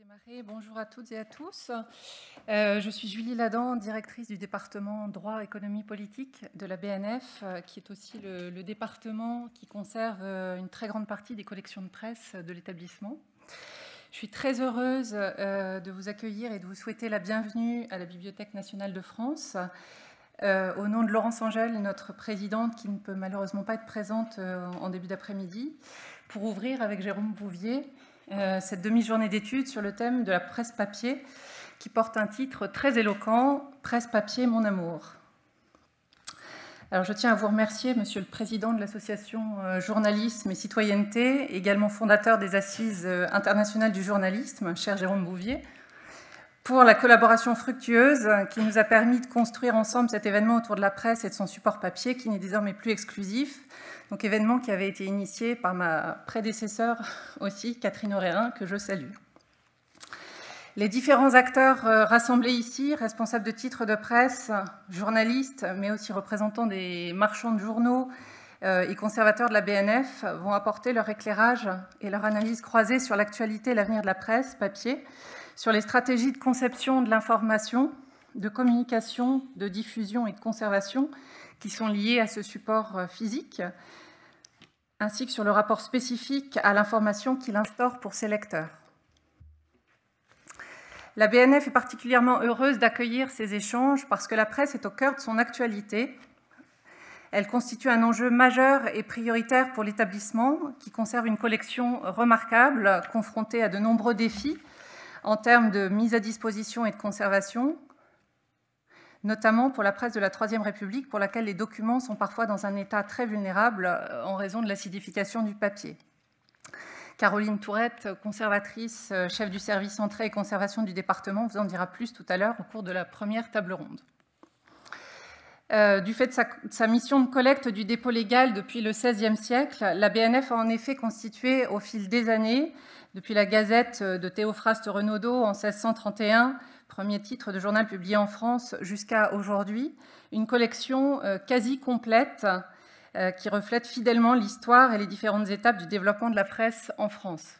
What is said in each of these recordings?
démarrer. Bonjour à toutes et à tous. Je suis Julie Ladan, directrice du département droit, économie, politique de la BNF, qui est aussi le département qui conserve une très grande partie des collections de presse de l'établissement. Je suis très heureuse de vous accueillir et de vous souhaiter la bienvenue à la Bibliothèque nationale de France. Au nom de Laurence Angel, notre présidente, qui ne peut malheureusement pas être présente en début d'après-midi, pour ouvrir avec Jérôme Bouvier cette demi-journée d'études sur le thème de la presse papier, qui porte un titre très éloquent, « Presse papier, mon amour ». Alors, je tiens à vous remercier, Monsieur le Président de l'association Journalisme et Citoyenneté, également fondateur des Assises internationales du journalisme, cher Jérôme Bouvier, pour la collaboration fructueuse qui nous a permis de construire ensemble cet événement autour de la presse et de son support papier, qui n'est désormais plus exclusif. Donc, événement qui avait été initié par ma prédécesseure aussi, Catherine Aurérin, que je salue. Les différents acteurs rassemblés ici, responsables de titres de presse, journalistes, mais aussi représentants des marchands de journaux et conservateurs de la BNF, vont apporter leur éclairage et leur analyse croisée sur l'actualité et l'avenir de la presse papier, sur les stratégies de conception de l'information, de communication, de diffusion et de conservation qui sont liées à ce support physique, ainsi que sur le rapport spécifique à l'information qu'il instaure pour ses lecteurs. La BNF est particulièrement heureuse d'accueillir ces échanges parce que la presse est au cœur de son actualité. Elle constitue un enjeu majeur et prioritaire pour l'établissement qui conserve une collection remarquable, confrontée à de nombreux défis en termes de mise à disposition et de conservation, notamment pour la presse de la Troisième République, pour laquelle les documents sont parfois dans un état très vulnérable en raison de l'acidification du papier. Caroline Tourette, conservatrice, chef du service entrée et conservation du département, vous en dira plus tout à l'heure au cours de la première table ronde. Du fait de sa mission de collecte du dépôt légal depuis le XVIe siècle, la BNF a en effet constitué au fil des années, depuis la Gazette de Théophraste Renaudot en 1631, premier titre de journal publié en France, jusqu'à aujourd'hui, une collection quasi complète qui reflète fidèlement l'histoire et les différentes étapes du développement de la presse en France.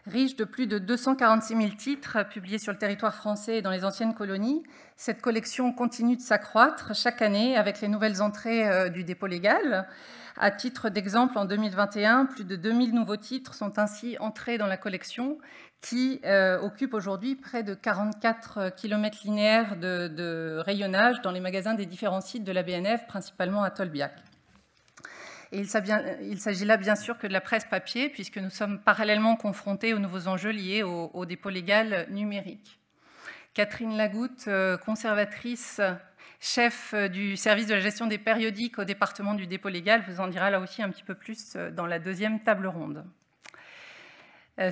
Riche de plus de 246 000 titres publiés sur le territoire français et dans les anciennes colonies, cette collection continue de s'accroître chaque année avec les nouvelles entrées du dépôt légal. À titre d'exemple, en 2021, plus de 2000 nouveaux titres sont ainsi entrés dans la collection qui occupe aujourd'hui près de 44 km linéaires de rayonnage dans les magasins des différents sites de la BNF, principalement à Tolbiac. Et il s'agit là bien sûr que de la presse papier, puisque nous sommes parallèlement confrontés aux nouveaux enjeux liés au dépôt légal numérique. Catherine Lagoutte, conservatrice, chef du service de la gestion des périodiques au département du dépôt légal, vous en dira là aussi un petit peu plus dans la deuxième table ronde.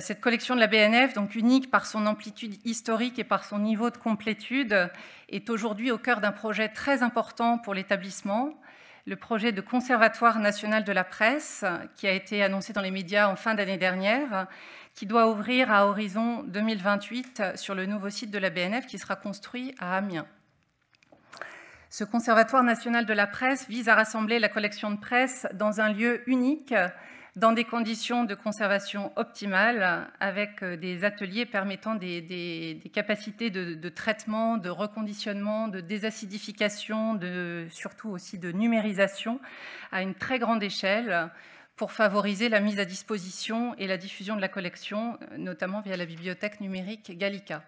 Cette collection de la BNF, donc unique par son amplitude historique et par son niveau de complétude, est aujourd'hui au cœur d'un projet très important pour l'établissement, le projet de Conservatoire national de la presse, qui a été annoncé dans les médias en fin d'année dernière, qui doit ouvrir à horizon 2028 sur le nouveau site de la BNF qui sera construit à Amiens. Ce Conservatoire national de la presse vise à rassembler la collection de presse dans un lieu unique, dans des conditions de conservation optimales, avec des ateliers permettant des capacités de traitement, de reconditionnement, de désacidification, surtout aussi de numérisation à une très grande échelle pour favoriser la mise à disposition et la diffusion de la collection, notamment via la bibliothèque numérique Gallica.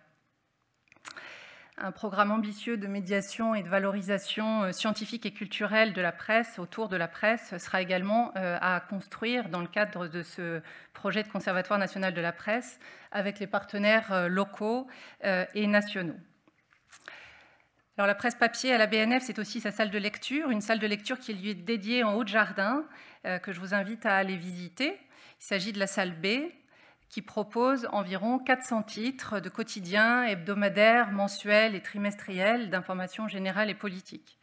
Un programme ambitieux de médiation et de valorisation scientifique et culturelle de la presse, autour de la presse, sera également à construire dans le cadre de ce projet de Conservatoire national de la presse avec les partenaires locaux et nationaux. Alors, la presse papier à la BNF, c'est aussi sa salle de lecture, une salle de lecture qui lui est dédiée en haut de jardin, que je vous invite à aller visiter. Il s'agit de la salle B, qui propose environ 400 titres de quotidiens, hebdomadaires, mensuels et trimestriels d'informations générales et politiques.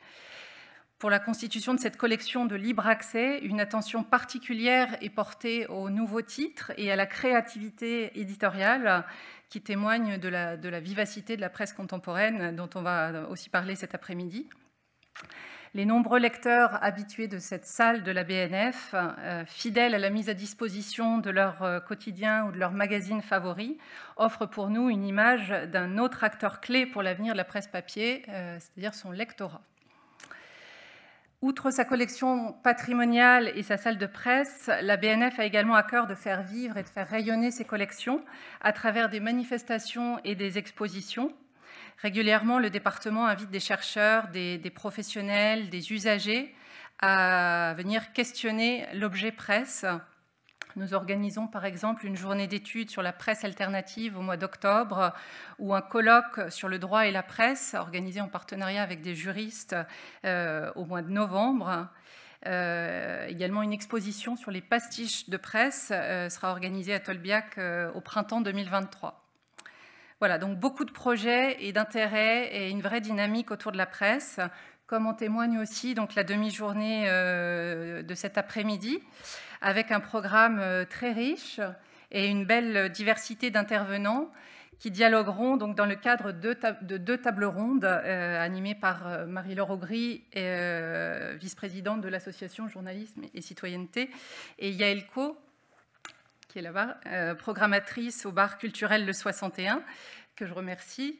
Pour la constitution de cette collection de libre accès, une attention particulière est portée aux nouveaux titres et à la créativité éditoriale qui témoigne de la vivacité de la presse contemporaine dont on va aussi parler cet après-midi. Les nombreux lecteurs habitués de cette salle de la BNF, fidèles à la mise à disposition de leur quotidien ou de leur magazine favori, offrent pour nous une image d'un autre acteur clé pour l'avenir de la presse papier, c'est-à-dire son lectorat. Outre sa collection patrimoniale et sa salle de presse, la BNF a également à cœur de faire vivre et de faire rayonner ses collections à travers des manifestations et des expositions. Régulièrement, le département invite des chercheurs, des professionnels, des usagers à venir questionner l'objet presse. Nous organisons par exemple une journée d'études sur la presse alternative au mois d'octobre ou un colloque sur le droit et la presse organisé en partenariat avec des juristes au mois de novembre. Également une exposition sur les pastiches de presse sera organisée à Tolbiac au printemps 2023. Voilà, donc beaucoup de projets et d'intérêts et une vraie dynamique autour de la presse, comme en témoigne aussi donc, la demi-journée de cet après-midi, avec un programme très riche et une belle diversité d'intervenants qui dialogueront donc, dans le cadre de deux tables rondes animées par Marie-Laure Augry, vice-présidente de l'association Journalisme et Citoyenneté, et Yael Co, qui est là-bas, programmatrice au bar culturel Le 61, que je remercie,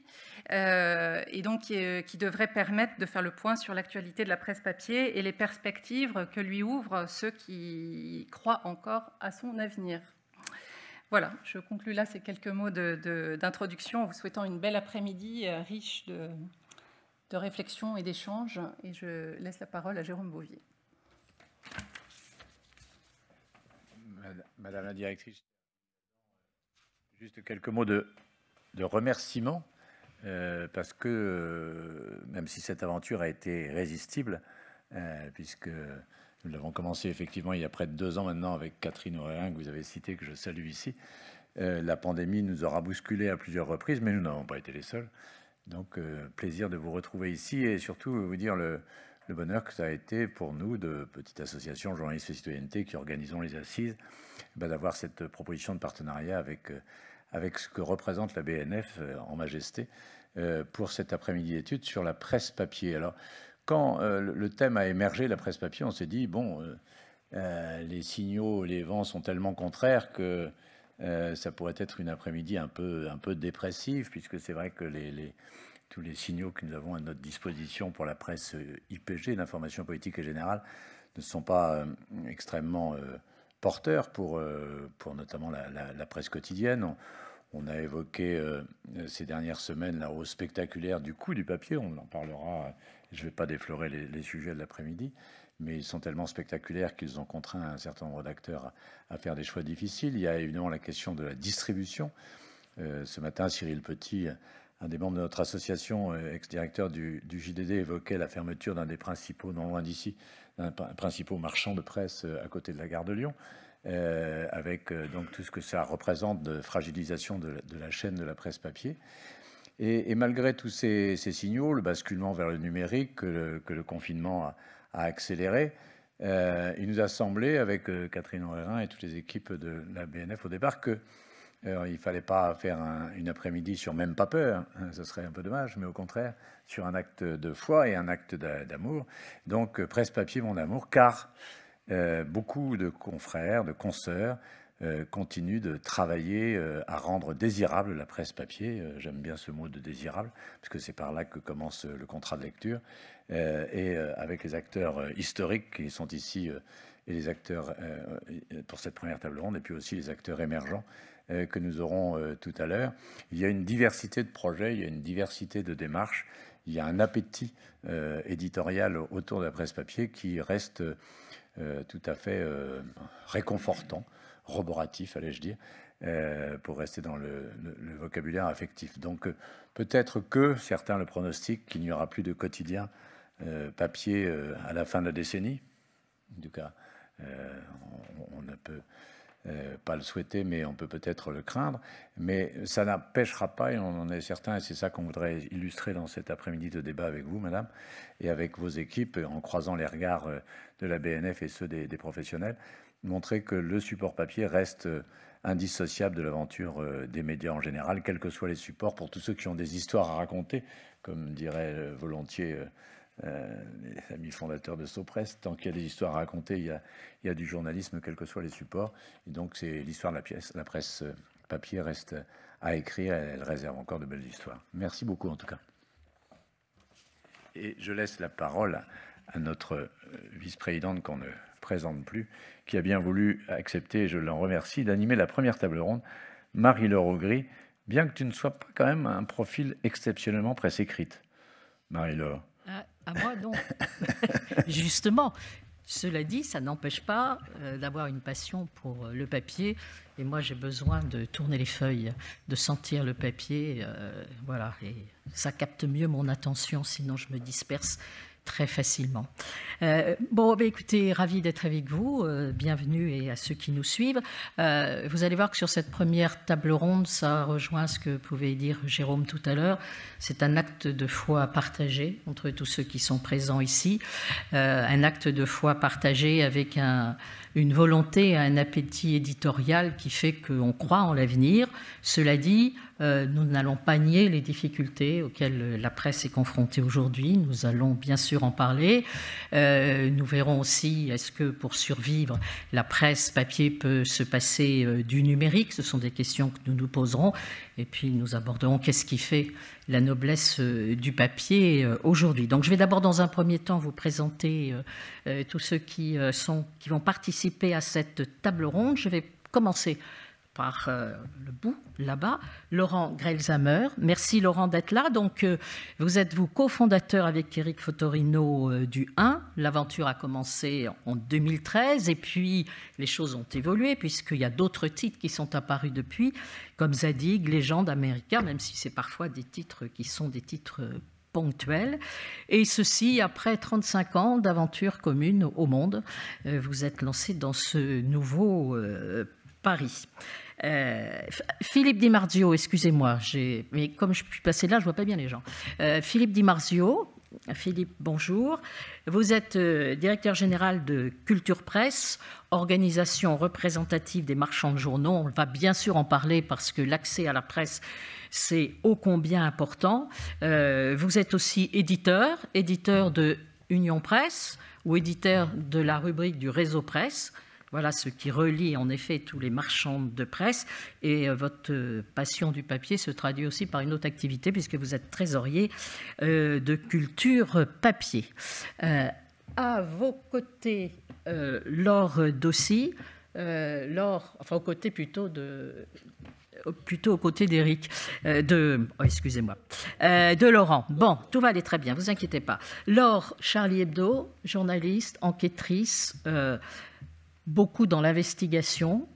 et donc qui devrait permettre de faire le point sur l'actualité de la presse papier et les perspectives que lui ouvrent ceux qui croient encore à son avenir. Voilà, je conclus là ces quelques mots d'introduction en vous souhaitant une belle après-midi riche de réflexion et d'échanges, et je laisse la parole à Jérôme Bouvier. Madame la directrice, juste quelques mots de remerciement, parce que même si cette aventure a été irrésistible, puisque nous l'avons commencé effectivement il y a près de 2 ans maintenant avec Catherine Aurérin, que vous avez citée, que je salue ici, la pandémie nous aura bousculé à plusieurs reprises, mais nous n'avons pas été les seuls. Donc, plaisir de vous retrouver ici et surtout vous dire le bonheur que ça a été pour nous, de petite association Journalisme et Citoyenneté qui organisons les assises, d'avoir cette proposition de partenariat avec ce que représente la BNF en majesté pour cet après-midi d'études sur la presse papier. Alors, quand le thème a émergé, la presse papier, on s'est dit, bon, les signaux, les vents sont tellement contraires que ça pourrait être une après-midi un peu dépressive, puisque c'est vrai que tous les signaux que nous avons à notre disposition pour la presse IPG, l'information politique et générale, ne sont pas extrêmement porteurs pour notamment la presse quotidienne. On a évoqué ces dernières semaines la hausse spectaculaire du coût du papier. On en parlera. Je ne vais pas déflorer les sujets de l'après-midi, mais ils sont tellement spectaculaires qu'ils ont contraint un certain nombre d'acteurs à faire des choix difficiles. Il y a évidemment la question de la distribution. Ce matin, Cyril Petit, un des membres de notre association, ex-directeur du JDD, évoquait la fermeture d'un des principaux, non loin d'ici, d'un principaux marchands de presse à côté de la gare de Lyon, avec donc tout ce que ça représente de fragilisation de la chaîne de la presse papier. Et malgré tous ces signaux, le basculement vers le numérique que le confinement a accéléré, il nous a semblé, avec Catherine Aurérin et toutes les équipes de la BNF au départ, que il ne fallait pas faire une après-midi sur même pas peur, ce serait un peu dommage, mais au contraire, sur un acte de foi et un acte d'amour. Donc, presse papier, mon amour, car beaucoup de confrères, de consoeurs continuent de travailler à rendre désirable la presse papier. J'aime bien ce mot de désirable, parce que c'est par là que commence le contrat de lecture. Et avec les acteurs historiques qui sont ici, et les acteurs pour cette première table ronde, et puis aussi les acteurs émergents que nous aurons tout à l'heure. Il y a une diversité de projets, il y a une diversité de démarches, il y a un appétit éditorial autour de la presse papier qui reste tout à fait réconfortant, roboratif, allais-je dire, pour rester dans le vocabulaire affectif. Donc peut-être que certains le pronostiquent qu'il n'y aura plus de quotidien papier à la fin de la décennie. En tout cas, on ne peut pas le souhaiter, mais on peut peut-être le craindre. Mais ça n'empêchera pas, et on en est certain, et c'est ça qu'on voudrait illustrer dans cet après-midi de débat avec vous, madame, et avec vos équipes, en croisant les regards de la BNF et ceux des professionnels, montrer que le support papier reste indissociable de l'aventure des médias en général, quels que soient les supports, pour tous ceux qui ont des histoires à raconter, comme dirait volontiers les amis fondateurs de Sopress. Tant qu'il y a des histoires à raconter, il y a du journalisme, quels que soient les supports. Et donc, c'est l'histoire de la pièce. La presse papier reste à écrire, elle réserve encore de belles histoires. Merci beaucoup, en tout cas. Et je laisse la parole à notre vice-présidente qu'on ne présente plus, qui a bien voulu accepter, et je l'en remercie, d'animer la première table ronde, Marie-Laure Augry, bien que tu ne sois pas quand même un profil exceptionnellement presse écrite. Marie-Laure. À moi, non. Justement, cela dit, ça n'empêche pas d'avoir une passion pour le papier. Et moi, j'ai besoin de tourner les feuilles, de sentir le papier. Voilà, et ça capte mieux mon attention, sinon je me disperse très facilement. Bon, bah, écoutez, ravi d'être avec vous. Bienvenue et à ceux qui nous suivent. Vous allez voir que sur cette première table ronde, ça rejoint ce que pouvait dire Jérôme tout à l'heure. C'est un acte de foi partagé entre tous ceux qui sont présents ici. Un acte de foi partagé avec une volonté, un appétit éditorial qui fait qu'on croit en l'avenir. Cela dit, nous n'allons pas nier les difficultés auxquelles la presse est confrontée aujourd'hui. Nous allons bien sûr en parler. Nous verrons aussi, est-ce que pour survivre, la presse papier peut se passer du numérique? Ce sont des questions que nous nous poserons. Et puis nous aborderons qu'est-ce qui fait la noblesse du papier aujourd'hui. Donc je vais d'abord dans un premier temps vous présenter tous ceux qui vont participer à cette table ronde. Je vais commencer par le bout, là-bas, Laurent Grelzhammer. Merci Laurent d'être là. Donc, vous êtes cofondateur avec Éric Fotorino du 1. L'aventure a commencé en 2013 et puis les choses ont évolué puisqu'il y a d'autres titres qui sont apparus depuis, comme Zadig, Légende, America, même si c'est parfois des titres qui sont des titres ponctuels. Et ceci après 35 ans d'aventure commune au monde. Vous êtes lancé dans ce nouveau Paris. Philippe Di Marzio, excusez-moi, mais comme je suis passé là, je ne vois pas bien les gens. Philippe Di Marzio, Philippe, bonjour. Vous êtes directeur général de Culture Presse, organisation représentative des marchands de journaux. On va bien sûr en parler parce que l'accès à la presse, c'est ô combien important. Vous êtes aussi éditeur de Union Presse ou éditeur de la rubrique du Réseau Presse. Voilà ce qui relie en effet tous les marchands de presse. Et votre passion du papier se traduit aussi par une autre activité puisque vous êtes trésorier de Culture Papier. À vos côtés, Laure Dossi. Laure, enfin aux côtés plutôt aux côtés d'Éric, excusez-moi, de Laurent. Bon, tout va aller très bien, vous inquiétez pas. Laure, Charlie Hebdo, journaliste, enquêtrice, beaucoup dans l'investigation,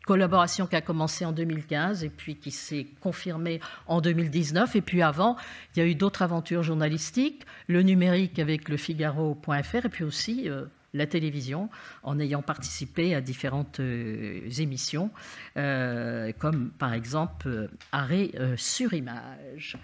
collaboration qui a commencé en 2015 et puis qui s'est confirmée en 2019. Et puis avant, il y a eu d'autres aventures journalistiques, le numérique avec le Figaro.fr et puis aussi la télévision, en ayant participé à différentes émissions, comme par exemple Arrêt sur image.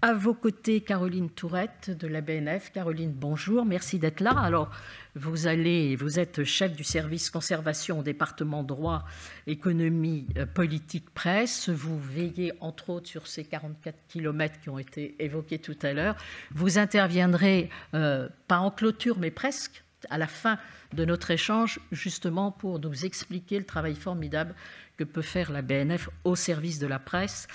À vos côtés, Caroline Tourette de la BNF. Caroline, bonjour, merci d'être là. Alors, vous êtes chef du service conservation au département droit, économie, politique, presse. Vous veillez entre autres sur ces 44 kilomètres qui ont été évoqués tout à l'heure. Vous interviendrez, pas en clôture, mais presque, à la fin de notre échange, justement pour nous expliquer le travail formidable que peut faire la BNF au service de la presse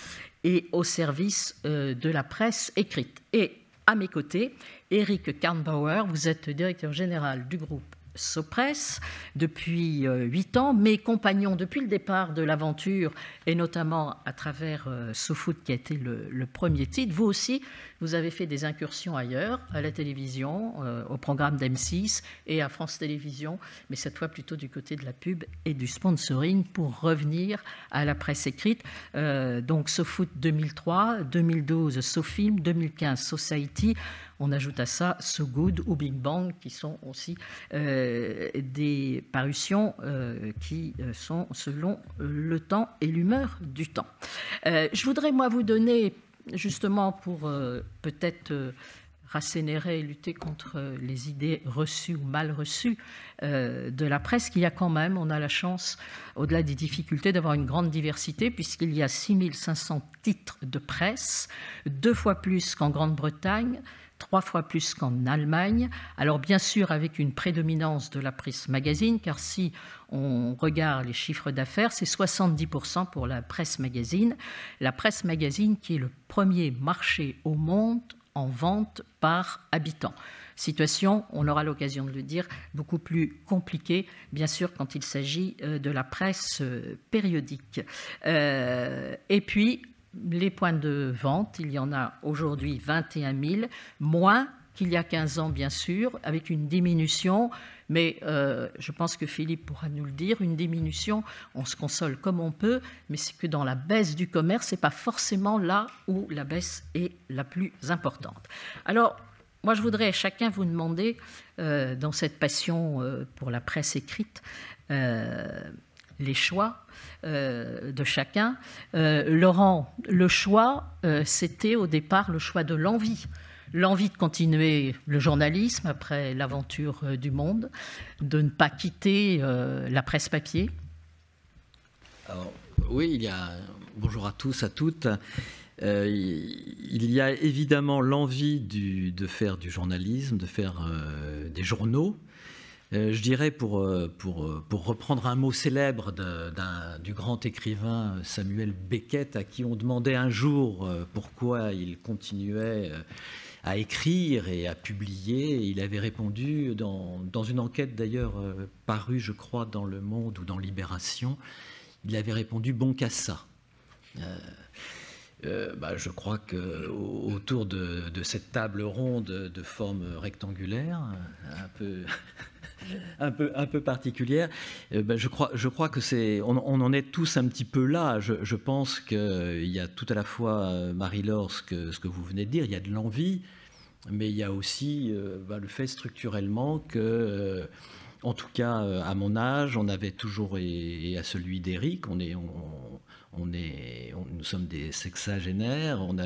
et au service de la presse écrite. Et à mes côtés, Éric Karnbauer, vous êtes directeur général du groupe Sopress depuis 8 ans, mes compagnons depuis le départ de l'aventure et notamment à travers SoFoot qui a été le premier titre. Vous aussi, vous avez fait des incursions ailleurs, à la télévision, au programme d'M6 et à France Télévisions, mais cette fois plutôt du côté de la pub et du sponsoring pour revenir à la presse écrite. Donc SoFoot 2003, 2012 SoFilm, 2015 Society. On ajoute à ça So Good ou Big Bang, qui sont aussi des parutions qui sont selon le temps et l'humeur du temps. Je voudrais, moi, vous donner, justement, pour peut-être rassénérer et lutter contre les idées reçues ou mal reçues de la presse, qu'il y a quand même, on a la chance, au-delà des difficultés, d'avoir une grande diversité, puisqu'il y a 6500 titres de presse, 2 fois plus qu'en Grande-Bretagne, 3 fois plus qu'en Allemagne. Alors bien sûr avec une prédominance de la presse magazine, car si on regarde les chiffres d'affaires, c'est 70% pour la presse magazine. La presse magazine qui est le premier marché au monde en vente par habitant. Situation, on aura l'occasion de le dire, beaucoup plus compliquée, bien sûr, quand il s'agit de la presse périodique. Et puis, les points de vente, il y en a aujourd'hui 21 000, moins qu'il y a 15 ans, bien sûr, avec une diminution, mais je pense que Philippe pourra nous le dire, une diminution, on se console comme on peut, mais c'est que dans la baisse du commerce, ce n'est pas forcément là où la baisse est la plus importante. Alors, moi, je voudrais à chacun vous demander, dans cette passion pour la presse écrite, les choix de chacun. Laurent, le choix, c'était au départ le choix de l'envie. L'envie de continuer le journalisme après l'aventure du Monde, de ne pas quitter la presse papier. Alors, oui, il y a... Bonjour à tous, à toutes. Il y a évidemment l'envie de faire du journalisme, de faire des journaux. Je dirais, pour reprendre un mot célèbre du grand écrivain Samuel Beckett, à qui on demandait un jour pourquoi il continuait à écrire et à publier, il avait répondu, dans une enquête d'ailleurs parue, je crois, dans Le Monde ou dans Libération, il avait répondu « bon qu'à ça ». Je crois qu'autour de cette table ronde de forme rectangulaire, un peu particulière, je crois que on en est tous un petit peu là. Je pense qu'il y a tout à la fois, Marie-Laure, ce que vous venez de dire, il y a de l'envie, mais il y a aussi le fait structurellement que, en tout cas à mon âge, on avait toujours, et à celui d'Éric, nous sommes des sexagénaires, on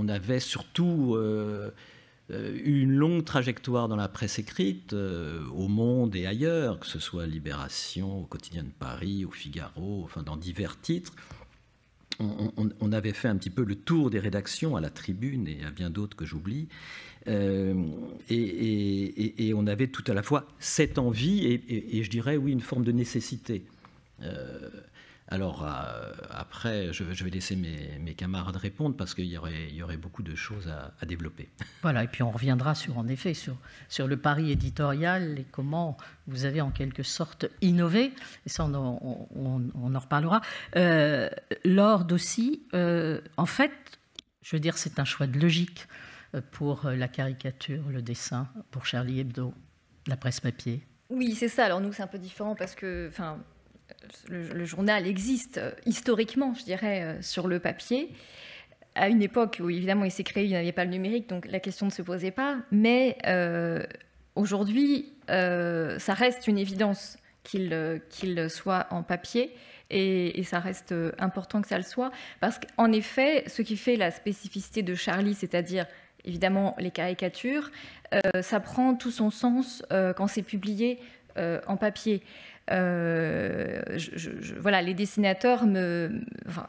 avait surtout une longue trajectoire dans la presse écrite, au Monde et ailleurs, que ce soit Libération, au Quotidien de Paris, au Figaro, enfin dans divers titres. On avait fait un petit peu le tour des rédactions, à la Tribune et à bien d'autres que j'oublie. Et on avait tout à la fois cette envie et je dirais, oui, une forme de nécessité. Alors après, je vais laisser mes camarades répondre parce qu'il y aurait beaucoup de choses à développer. Voilà, et puis on reviendra en effet sur le pari éditorial et comment vous avez en quelque sorte innové, et ça on en reparlera. Lord aussi, en fait, je veux dire, c'est un choix de logique pour la caricature, le dessin, pour Charlie Hebdo, la presse papier. Oui, c'est ça. Alors nous, c'est un peu différent parce que... Le journal existe historiquement, je dirais, sur le papier, à une époque où évidemment il s'est créé, il n'y avait pas le numérique, donc la question ne se posait pas, mais aujourd'hui, ça reste une évidence qu'il soit en papier, et ça reste important que ça le soit, parce qu'en effet, ce qui fait la spécificité de Charlie, c'est-à-dire évidemment les caricatures, ça prend tout son sens quand c'est publié en papier. Voilà, les dessinateurs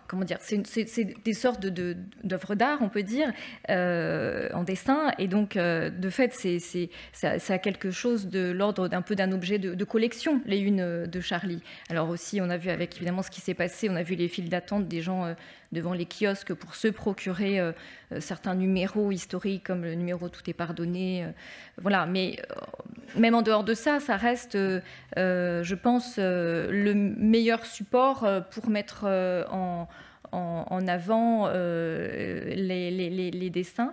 comment dire, c'est des sortes d'œuvres d'art, on peut dire, en dessin, et donc de fait, ça a quelque chose de l'ordre d'un peu d'un objet de collection, les unes de Charlie. Alors aussi, on a vu avec évidemment ce qui s'est passé, on a vu les files d'attente des gens devant les kiosques pour se procurer certains numéros historiques comme le numéro Tout est pardonné, voilà. Mais même en dehors de ça, ça reste, je pense, le meilleur support pour mettre en avant les dessins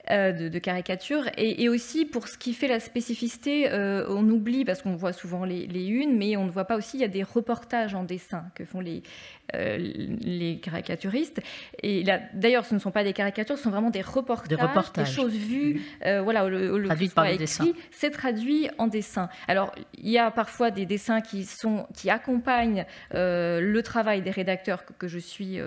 de caricatures, et aussi pour ce qui fait la spécificité, on oublie parce qu'on voit souvent les unes, mais on ne voit pas aussi, il y a des reportages en dessin que font les caricaturistes, et d'ailleurs ce ne sont pas des caricatures, ce sont vraiment des reportages. Des choses vues, voilà, traduites par le dessin. C'est traduit en dessin. Alors il y a parfois des dessins qui accompagnent le travail des rédacteurs que je suis,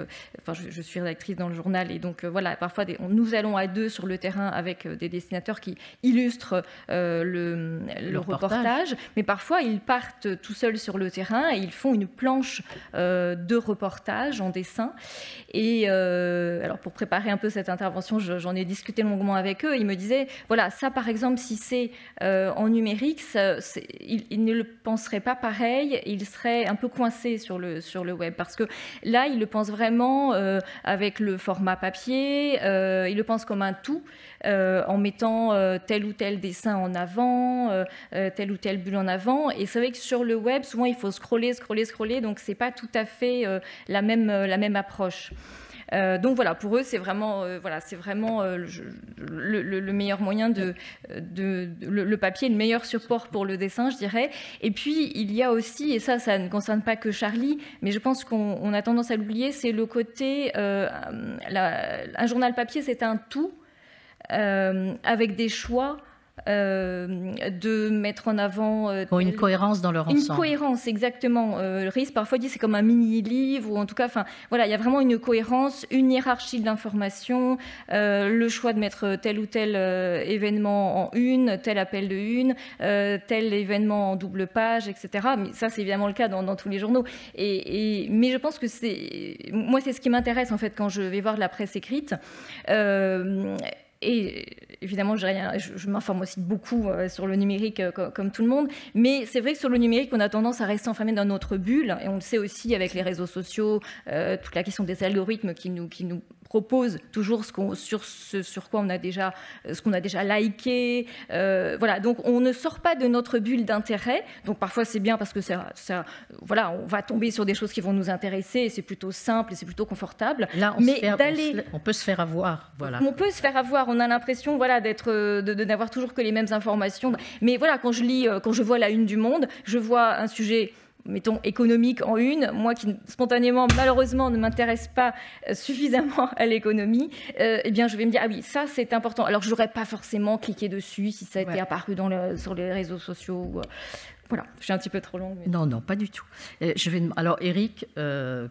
je suis rédactrice dans le journal, et donc voilà, parfois nous allons à deux sur le terrain avec des dessinateurs qui illustrent le reportage. Mais parfois, ils partent tout seuls sur le terrain et ils font une planche de reportage en dessin. Et alors, pour préparer un peu cette intervention, j'en ai discuté longuement avec eux. Ils me disaient, voilà, ça par exemple, si c'est en numérique, ils ne le penseraient pas pareil, ils seraient un peu coincés sur le web, parce que là, ils le pensent vraiment avec le format papier, ils le pensent comme un tout, en mettant tel ou tel dessin en avant, telle ou telle bulle en avant. Et c'est vrai que sur le web, souvent, il faut scroller, donc c'est pas tout à fait la même approche. Donc voilà, pour eux, c'est vraiment, le meilleur moyen le papier, le meilleur support pour le dessin, je dirais. Et puis, il y a aussi, et ça ne concerne pas que Charlie, mais je pense qu'on a tendance à l'oublier, c'est le côté, un journal papier, c'est un tout, avec des choix de mettre en avant une cohérence dans leur ensemble. Une cohérence, exactement. Rhys parfois dit c'est comme un mini-livre, ou en tout cas, voilà, il y a vraiment une cohérence, une hiérarchie de l'information, le choix de mettre tel ou tel événement en une, tel appel de une, tel événement en double page, etc. Mais ça, c'est évidemment le cas dans tous les journaux. Mais je pense que moi, c'est ce qui m'intéresse en fait quand je vais voir de la presse écrite. Et évidemment, je m'informe aussi beaucoup sur le numérique comme tout le monde, mais c'est vrai que sur le numérique, on a tendance à rester enfermé dans notre bulle, et on le sait aussi avec les réseaux sociaux, toute la question des algorithmes qui nous propose toujours sur quoi on a déjà, ce qu'on a déjà liké. Voilà, donc on ne sort pas de notre bulle d'intérêt. Donc parfois c'est bien parce que voilà, on va tomber sur des choses qui vont nous intéresser et c'est plutôt simple et c'est plutôt confortable. Là, on peut se faire avoir. Voilà. On peut se faire avoir. On a l'impression, voilà, d'avoir toujours que les mêmes informations. Mais voilà, quand je vois la une du Monde, je vois un sujet, mettons, économique en une, moi qui spontanément, malheureusement, ne m'intéresse pas suffisamment à l'économie, eh bien, je vais me dire, ah oui, ça, c'est important. Alors, je n'aurais pas forcément cliqué dessus si ça était apparu sur les réseaux sociaux. Voilà, je suis un petit peu trop longue. Mais... Non, pas du tout. Alors, Eric,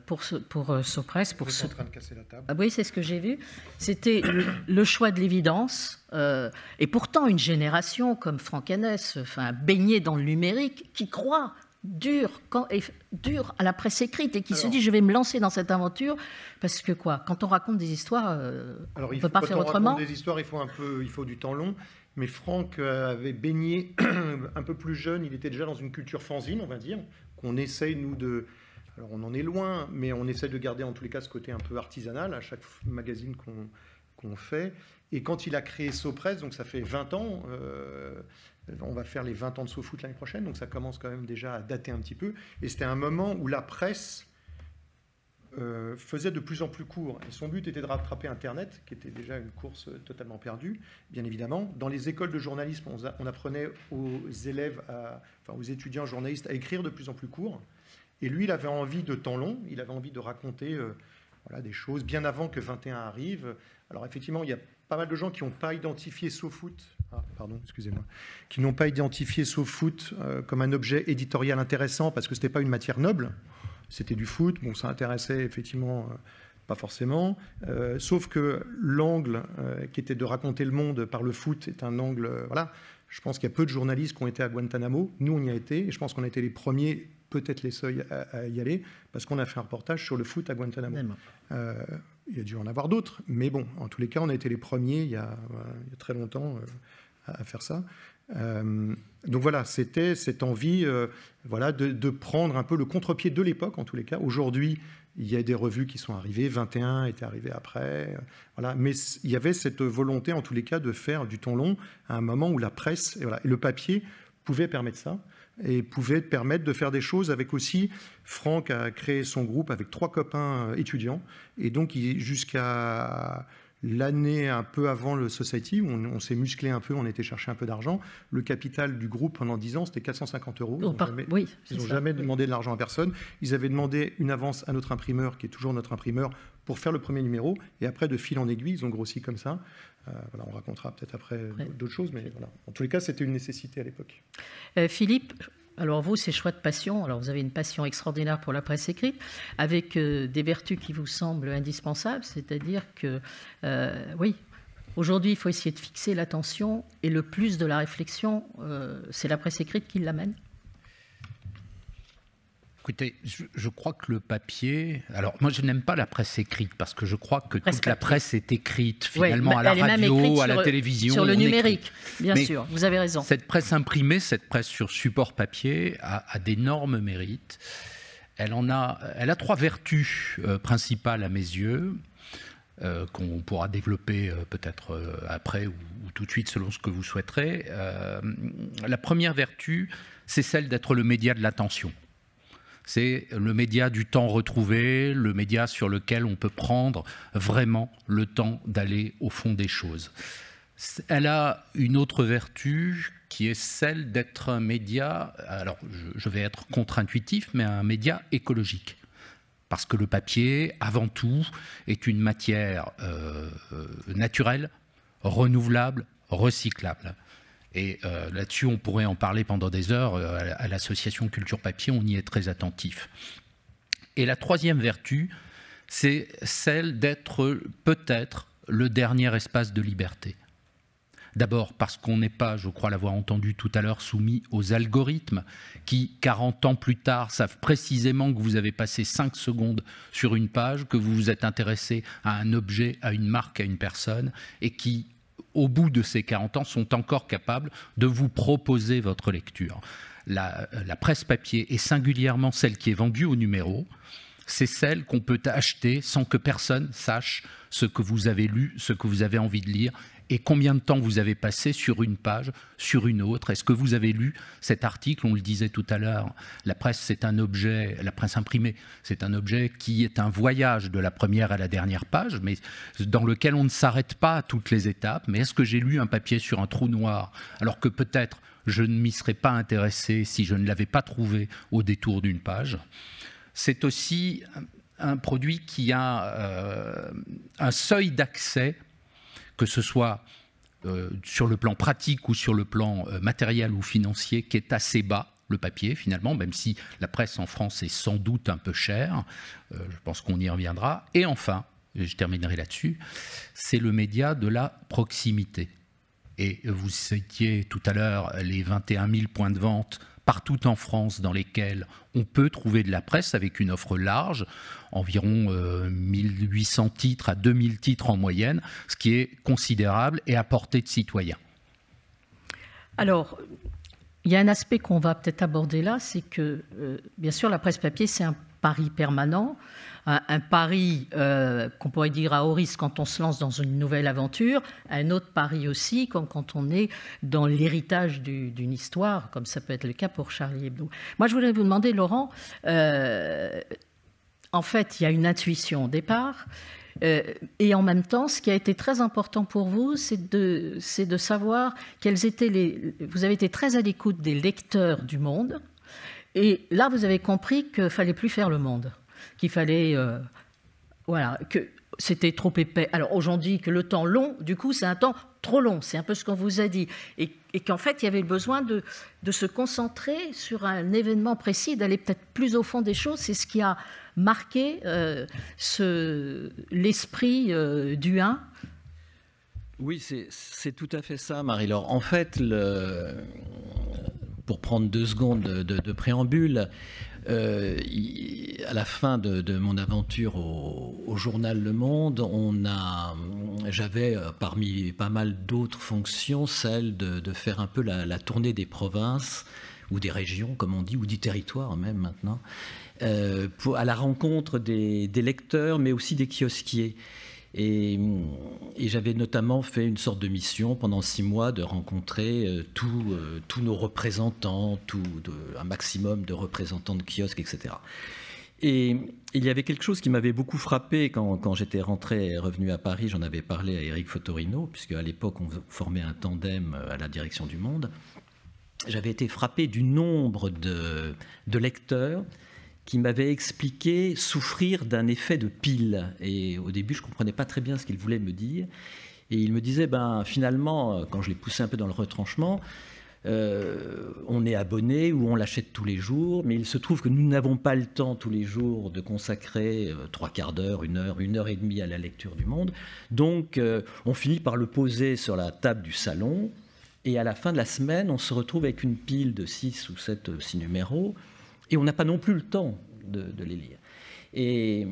pour Sopress... Vous êtes en train de casser la table. Ah oui, c'est ce que j'ai vu. C'était le choix de l'évidence. Et pourtant, une génération comme Franck Henness, baignée dans le numérique, qui croit... dur à la presse écrite et qui se dit je vais me lancer dans cette aventure parce que quand on raconte des histoires, on ne peut pas faire autrement. Quand on raconte des histoires, il faut du temps long. Mais Franck avait baigné un peu plus jeune, il était déjà dans une culture fanzine, on va dire, qu'on essaye nous de... Alors on en est loin, mais on essaie de garder en tous les cas ce côté un peu artisanal à chaque magazine qu'on fait. Et quand il a créé Sopress, donc ça fait 20 ans, on va faire les 20 ans de SoFoot l'année prochaine, donc ça commence quand même déjà à dater un petit peu. Et c'était un moment où la presse faisait de plus en plus court. Et son but était de rattraper Internet, qui était déjà une course totalement perdue, bien évidemment. Dans les écoles de journalisme, on apprenait aux élèves, aux étudiants journalistes à écrire de plus en plus court. Et lui, il avait envie de temps long, il avait envie de raconter des choses bien avant que 21 arrive. Alors effectivement, il y a pas mal de gens qui n'ont pas identifié SoFoot, qui n'ont pas identifié SoFoot comme un objet éditorial intéressant parce que ce n'était pas une matière noble, c'était du foot, bon, ça intéressait effectivement pas forcément, sauf que l'angle qui était de raconter le monde par le foot est un angle, voilà, je pense qu'il y a peu de journalistes qui ont été à Guantanamo, nous on y a été, et je pense qu'on a été les premiers, peut-être les seuls à y aller, parce qu'on a fait un reportage sur le foot à Guantanamo. Il y a dû en avoir d'autres, mais bon, en tous les cas, on a été les premiers il y a très longtemps à faire ça. Donc voilà, c'était cette envie de prendre un peu le contre-pied de l'époque, en tous les cas. Aujourd'hui, il y a des revues qui sont arrivées, 21 était arrivé après, voilà. Mais il y avait cette volonté, en tous les cas, de faire du temps long à un moment où la presse et le papier pouvaient permettre ça. Et pouvait permettre de faire des choses avec aussi... Franck a créé son groupe avec 3 copains étudiants, et donc jusqu'à l'année un peu avant le Society, où on s'est musclé un peu, on était chercher un peu d'argent. Le capital du groupe pendant 10 ans, c'était 450 €. Ils n'ont jamais demandé de l'argent à personne. Ils avaient demandé une avance à notre imprimeur, qui est toujours notre imprimeur, pour faire le premier numéro, et après, de fil en aiguille, ils ont grossi comme ça. On racontera peut-être après d'autres choses, mais voilà. En tous les cas, c'était une nécessité à l'époque. Philippe, alors vous, c'est choix de passion. Alors vous avez une passion extraordinaire pour la presse écrite, avec des vertus qui vous semblent indispensables, c'est-à-dire que, Aujourd'hui, il faut essayer de fixer l'attention et le plus de la réflexion, c'est la presse écrite qui l'amène. Écoutez, je crois que le papier... Alors, moi, je n'aime pas la presse écrite parce que je crois que toute la presse est écrite, finalement, à la radio, à la télévision. Sur le numérique, bien sûr, vous avez raison. Cette presse imprimée, cette presse sur support papier a d'énormes mérites. Elle a 3 vertus principales à mes yeux, qu'on pourra développer peut-être après ou tout de suite selon ce que vous souhaiterez. La première vertu, c'est celle d'être le média de l'attention. C'est le média du temps retrouvé, le média sur lequel on peut prendre vraiment le temps d'aller au fond des choses. Elle a une autre vertu qui est celle d'être un média, alors je vais être contre-intuitif, mais un média écologique. Parce que le papier, avant tout, est une matière naturelle, renouvelable, recyclable. Et là-dessus, on pourrait en parler pendant des heures. À l'association Culture Papier, on y est très attentif. Et la troisième vertu, c'est celle d'être peut-être le dernier espace de liberté. D'abord parce qu'on n'est pas, je crois l'avoir entendu tout à l'heure, soumis aux algorithmes qui, 40 ans plus tard, savent précisément que vous avez passé 5 secondes sur une page, que vous vous êtes intéressé à un objet, à une marque, à une personne, et qui, au bout de ces 40 ans, sont encore capables de vous proposer votre lecture. La presse papier, et singulièrement celle qui est vendue au numéro, c'est celle qu'on peut acheter sans que personne sache ce que vous avez lu, ce que vous avez envie de lire, et combien de temps vous avez passé sur une page, sur une autre. Est-ce que vous avez lu cet article? On le disait tout à l'heure, la presse, c'est un objet, la presse imprimée, c'est un objet qui est un voyage de la première à la dernière page, mais dans lequel on ne s'arrête pas à toutes les étapes. Mais est-ce que j'ai lu un papier sur un trou noir, alors que peut-être je ne m'y serais pas intéressé si je ne l'avais pas trouvé au détour d'une page? C'est aussi un produit qui a un seuil d'accès, que ce soit sur le plan pratique ou sur le plan matériel ou financier, qui est assez bas, le papier finalement, même si la presse en France est sans doute un peu chère, je pense qu'on y reviendra. Et enfin, je terminerai là-dessus, c'est le média de la proximité. Et vous citiez tout à l'heure les 21 000 points de vente partout en France dans lesquels on peut trouver de la presse avec une offre large, environ 1800 titres à 2000 titres en moyenne, ce qui est considérable et à portée de citoyens. Alors, il y a un aspect qu'on va peut-être aborder là, c'est que, bien sûr, la presse papier, c'est un pari permanent, un pari qu'on pourrait dire à haut risque quand on se lance dans une nouvelle aventure, un autre pari aussi quand on est dans l'héritage d'une histoire, comme ça peut être le cas pour Charlie Hebdo. Moi, je voulais vous demander, Laurent, en fait, il y a une intuition au départ, et en même temps, ce qui a été très important pour vous, c'est de savoir quels étaient vous avez été très à l'écoute des lecteurs du Monde, et là, vous avez compris qu'il ne fallait plus faire le Monde, qu'il fallait, voilà, que c'était trop épais. Alors aujourd'hui, que le temps long, du coup, c'est un temps trop long, c'est un peu ce qu'on vous a dit, et qu'en fait, il y avait besoin de se concentrer sur un événement précis, d'aller peut-être plus au fond des choses. C'est ce qui a marqué l'esprit du 1. Oui, c'est tout à fait ça, Marie-Laure. En fait, pour prendre 2 secondes de préambule, à la fin de mon aventure au journal Le Monde, j'avais parmi pas mal d'autres fonctions celle de faire un peu la tournée des provinces ou des régions, comme on dit, ou du territoire même maintenant, à la rencontre des lecteurs, mais aussi des kiosquiers. Et j'avais notamment fait une sorte de mission pendant 6 mois de rencontrer tous nos représentants, un maximum de représentants de kiosques, etc. Et il y avait quelque chose qui m'avait beaucoup frappé quand j'étais rentré et revenu à Paris. J'en avais parlé à Éric Fotorino, puisque à l'époque on formait un tandem à la direction du Monde. J'avais été frappé du nombre de lecteurs qui m'avait expliqué souffrir d'un effet de pile. Et au début, je ne comprenais pas très bien ce qu'il voulait me dire. Et il me disait, finalement, quand je l'ai poussé un peu dans le retranchement, on est abonné ou on l'achète tous les jours, mais il se trouve que nous n'avons pas le temps tous les jours de consacrer 3/4 d'heure, 1 heure et demie à la lecture du Monde. Donc on finit par le poser sur la table du salon, et à la fin de la semaine, on se retrouve avec une pile de 6 ou 6 numéros, et on n'a pas non plus le temps de les lire. Et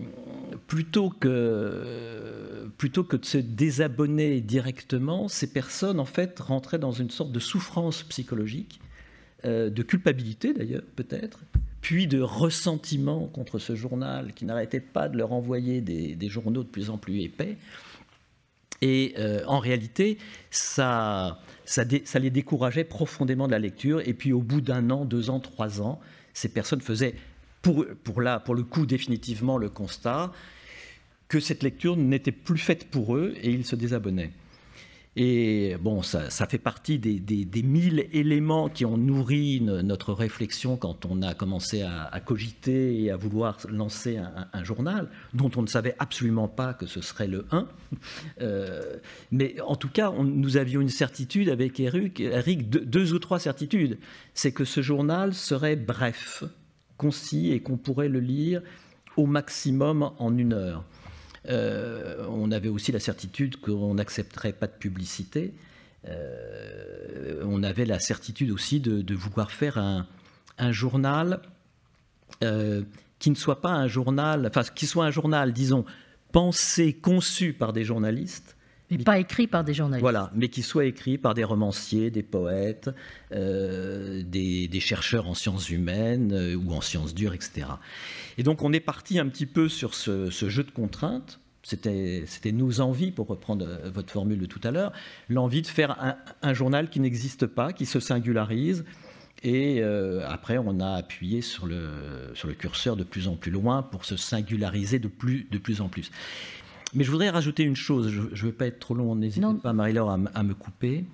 plutôt que de se désabonner directement, ces personnes en fait rentraient dans une sorte de souffrance psychologique, de culpabilité d'ailleurs peut-être, puis de ressentiment contre ce journal qui n'arrêtait pas de leur envoyer des journaux de plus en plus épais. Et en réalité, ça les décourageait profondément de la lecture. Et puis au bout d'1 an, 2 ans, 3 ans, ces personnes faisaient pour le coup définitivement le constat que cette lecture n'était plus faite pour eux et ils se désabonnaient. Et bon, ça fait partie des 1000 éléments qui ont nourri notre réflexion quand on a commencé à cogiter et à vouloir lancer un journal dont on ne savait absolument pas que ce serait le 1. Mais en tout cas, nous avions une certitude avec Eric, 2 ou 3 certitudes. C'est que ce journal serait bref, concis, et qu'on pourrait le lire au maximum en 1 heure. On avait aussi la certitude qu'on n'accepterait pas de publicité. On avait la certitude aussi de vouloir faire un journal qui ne soit pas un journal, enfin qui soit un journal, disons, pensé, conçu par des journalistes, mais pas écrit par des journalistes. Voilà, mais qui soit écrit par des romanciers, des poètes, des chercheurs en sciences humaines ou en sciences dures, etc. Et donc on est parti un petit peu sur ce jeu de contraintes. C'était nos envies, pour reprendre votre formule de tout à l'heure, l'envie de faire un journal qui n'existe pas, qui se singularise. Et après, on a appuyé sur le curseur de plus en plus loin pour se singulariser de plus en plus. Mais je voudrais rajouter une chose, je ne veux pas être trop long, n'hésitez pas Marie-Laure à me couper.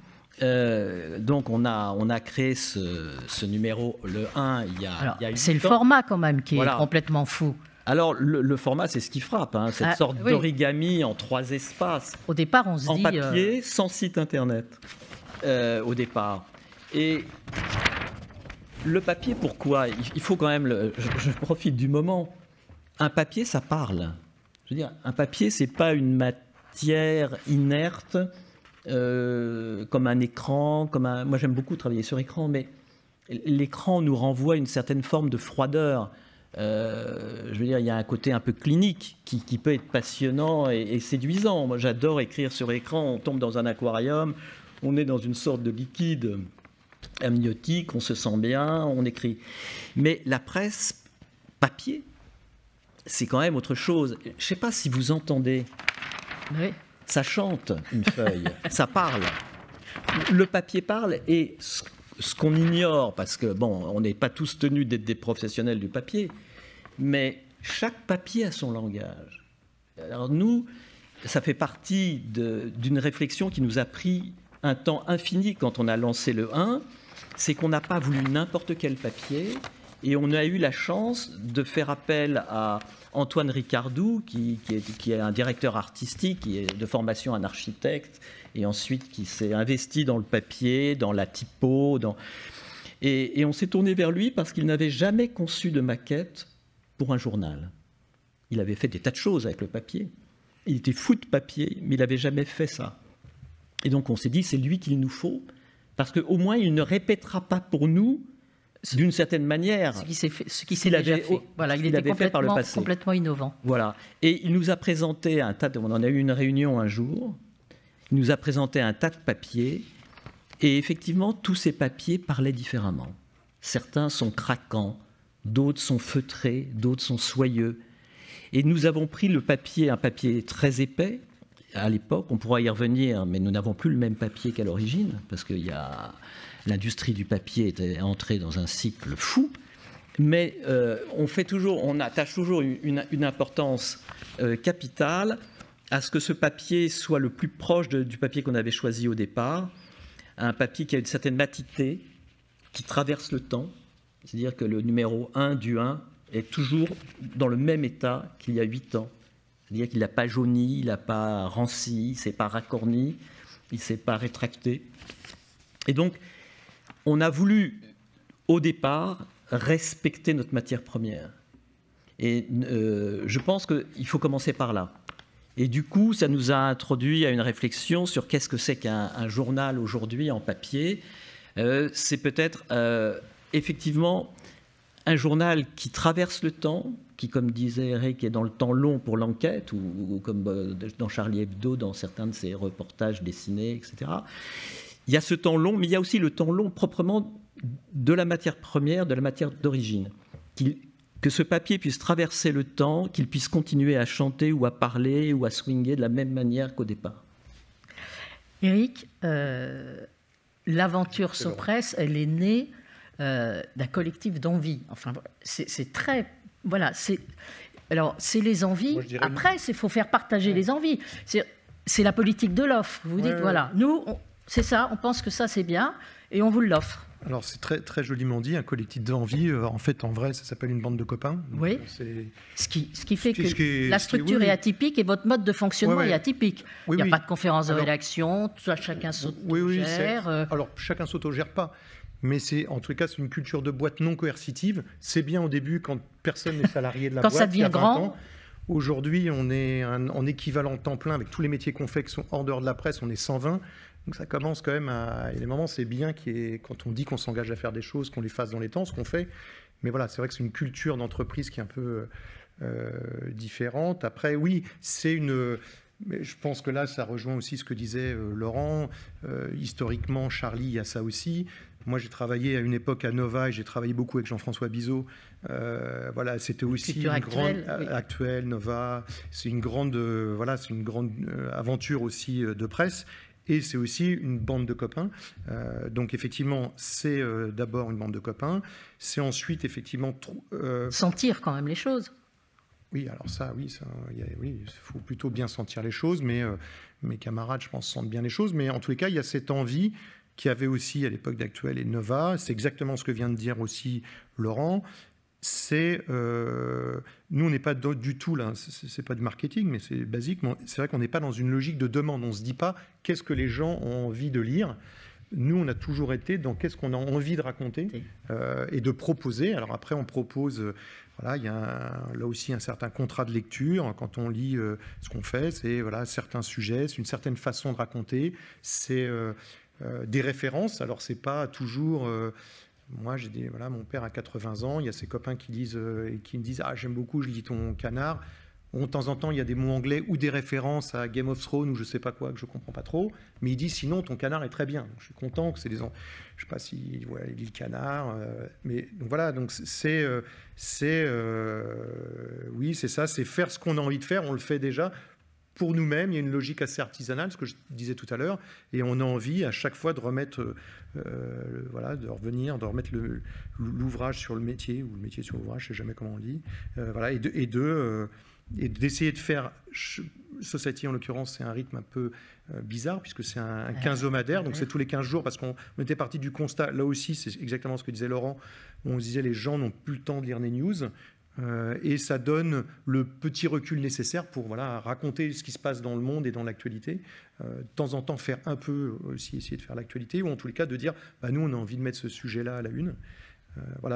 Donc on a créé ce numéro, le 1, il y a 8 ans. C'est le format quand même qui est complètement fou. Alors le format, c'est ce qui frappe, hein, cette sorte d'origami en 3 espaces. Au départ, on se dit... En papier, sans site internet, au départ. Et le papier, pourquoi ? Il faut quand même, je profite du moment, un papier, ça parle. Je veux dire, un papier, c'est pas une matière inerte comme un écran, moi j'aime beaucoup travailler sur écran, mais l'écran nous renvoie une certaine forme de froideur. Je veux dire, il y a un côté un peu clinique qui peut être passionnant et séduisant. Moi, j'adore écrire sur écran. On tombe dans un aquarium, on est dans une sorte de liquide amniotique, on se sent bien, on écrit. Mais la presse papier, c'est quand même autre chose. Je ne sais pas si vous entendez. Oui. Ça chante, une feuille. Ça parle. Le papier parle, et ce qu'on ignore, parce que, bon, on n'est pas tous tenus d'être des professionnels du papier, mais chaque papier a son langage. Alors nous, ça fait partie d'une réflexion qui nous a pris un temps infini quand on a lancé le 1, c'est qu'on n'a pas voulu n'importe quel papier. Et on a eu la chance de faire appel à Antoine Ricardou, qui est un directeur artistique, qui est de formation un architecte, et ensuite qui s'est investi dans le papier, dans la typo. Et on s'est tourné vers lui parce qu'il n'avait jamais conçu de maquette pour un journal. Il avait fait des tas de choses avec le papier. Il était fou de papier, mais il n'avait jamais fait ça. Et donc on s'est dit, c'est lui qu'il nous faut, parce qu'au moins il ne répétera pas pour nous, d'une certaine manière, ce qui s'est déjà fait. Voilà, il était complètement innovant. Voilà. Et il nous a présenté on en a eu une réunion un jour, il nous a présenté un tas de papiers, et effectivement, tous ces papiers parlaient différemment. Certains sont craquants, d'autres sont feutrés, d'autres sont soyeux. Et nous avons pris un papier très épais. À l'époque, on pourra y revenir, mais nous n'avons plus le même papier qu'à l'origine, parce que l'industrie du papier était entrée dans un cycle fou. Mais on attache toujours une importance capitale à ce que ce papier soit le plus proche du papier qu'on avait choisi au départ, un papier qui a une certaine matité, qui traverse le temps, c'est-à-dire que le numéro 1 du 1 est toujours dans le même état qu'il y a 8 ans. C'est-à-dire qu'il n'a pas jauni, il n'a pas ranci, il ne s'est pas racorni, il ne s'est pas rétracté. Et donc, on a voulu, au départ, respecter notre matière première. Et je pense qu'il faut commencer par là. Et du coup, ça nous a introduit à une réflexion sur qu'est-ce que c'est qu'un journal aujourd'hui en papier. C'est peut-être effectivement un journal qui traverse le temps, qui, comme disait Eric, est dans le temps long pour l'enquête, ou comme dans Charlie Hebdo, dans certains de ses reportages dessinés, etc. Il y a ce temps long, mais il y a aussi le temps long proprement de la matière première, de la matière d'origine. Que ce papier puisse traverser le temps, qu'il puisse continuer à chanter ou à parler ou à swinguer de la même manière qu'au départ. Eric, l'aventure Sopress, elle est née d'un collectif d'envie. Enfin, c'est très... Voilà, alors, c'est les envies. Après, il faut faire partager les envies. C'est la politique de l'offre. Vous dites, voilà, nous, c'est ça, on pense que ça, c'est bien, et on vous l'offre. Alors, c'est très, très joliment dit, un collectif d'envie. En fait, en vrai, ça s'appelle une bande de copains. Donc, oui, ce qui fait que la structure est atypique et votre mode de fonctionnement est atypique. Il n'y a pas de conférence de rédaction, chacun s'autogère. Alors, chacun s'autogère pas. Mais en tout cas, c'est une culture de boîte non coercitive. C'est bien au début quand personne n'est salarié de la boîte. Quand ça devient grand. Aujourd'hui, on est en équivalent temps plein avec tous les métiers qu'on fait qui sont hors dehors de la presse, on est 120. Donc ça commence quand même à... Il y a des moments, c'est bien quand on dit qu'on s'engage à faire des choses, qu'on les fasse dans les temps, ce qu'on fait. Mais voilà, c'est vrai que c'est une culture d'entreprise qui est un peu différente. Après, oui, c'est une... Mais je pense que là, ça rejoint aussi ce que disait Laurent. Historiquement, Charlie, il y a ça aussi. Moi, j'ai travaillé à une époque à Nova et j'ai travaillé beaucoup avec Jean-François Bizot. Voilà, c'était aussi une grande actuelle Nova. C'est une grande, c'est une grande aventure aussi de presse. Et c'est aussi une bande de copains. Donc effectivement, c'est d'abord une bande de copains. C'est ensuite effectivement sentir quand même les choses. Oui, alors ça, il faut plutôt bien sentir les choses. Mais mes camarades, je pense, sentent bien les choses. Mais en tous les cas, il y a cette envie qu'il y avait aussi à l'époque d'Actuel et Nova. C'est exactement ce que vient de dire aussi Laurent. Nous, on n'est pas du tout là, c'est pas du marketing, mais c'est basique. C'est vrai qu'on n'est pas dans une logique de demande. On ne se dit pas qu'est-ce que les gens ont envie de lire. Nous, on a toujours été dans qu'est-ce qu'on a envie de raconter et de proposer. Alors après, on propose, il y a là aussi un certain contrat de lecture. Quand on lit ce qu'on fait, c'est certains sujets, c'est une certaine façon de raconter, c'est des références. Alors c'est pas toujours... Moi, mon père a 80 ans, il y a ses copains qui lisent et qui me disent « Ah, j'aime beaucoup, je lis ton Canard ». Bon, de temps en temps, il y a des mots anglais ou des références à Game of Thrones ou je ne sais pas quoi que je ne comprends pas trop. Mais il dit « Sinon, ton Canard est très bien ». Donc, je suis content que c'est des... Je ne sais pas s'il lit le Canard. Mais donc, voilà, donc oui, c'est ça, c'est faire ce qu'on a envie de faire, on le fait déjà. Pour nous-mêmes, il y a une logique assez artisanale, ce que je disais tout à l'heure, et on a envie à chaque fois de remettre, de remettre l'ouvrage sur le métier, ou le métier sur l'ouvrage, je ne sais jamais comment on dit, et d'essayer de faire... Society, en l'occurrence, c'est un rythme un peu bizarre, puisque c'est un quinzomadaire, donc c'est tous les 15 jours, parce qu'on était parti du constat, là aussi, c'est exactement ce que disait Laurent, où on se disait les gens n'ont plus le temps de lire les news, et ça donne le petit recul nécessaire pour raconter ce qui se passe dans le monde et dans l'actualité. De temps en temps, faire un peu aussi, essayer de faire l'actualité, ou en tous les cas de dire nous, on a envie de mettre ce sujet-là à la une.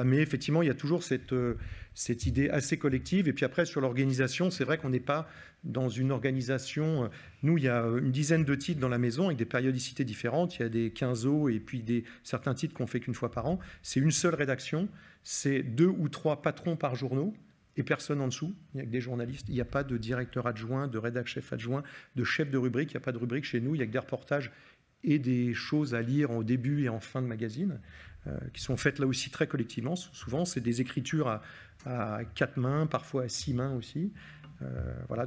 Mais effectivement, il y a toujours cette idée assez collective. Et puis après, sur l'organisation, c'est vrai qu'on n'est pas dans une organisation... Nous, il y a une dizaine de titres dans la maison avec des périodicités différentes. Il y a des quinzos et puis certains titres qu'on fait qu'une fois par an. C'est une seule rédaction. C'est 2 ou 3 patrons par journaux et personne en dessous. Il n'y a que des journalistes. Il n'y a pas de directeur adjoint, de rédac-chef adjoint, de chef de rubrique. Il n'y a pas de rubrique chez nous. Il n'y a que des reportages et des choses à lire au début et en fin de magazine, qui sont faites là aussi très collectivement. Souvent, c'est des écritures à 4 mains, parfois à 6 mains aussi.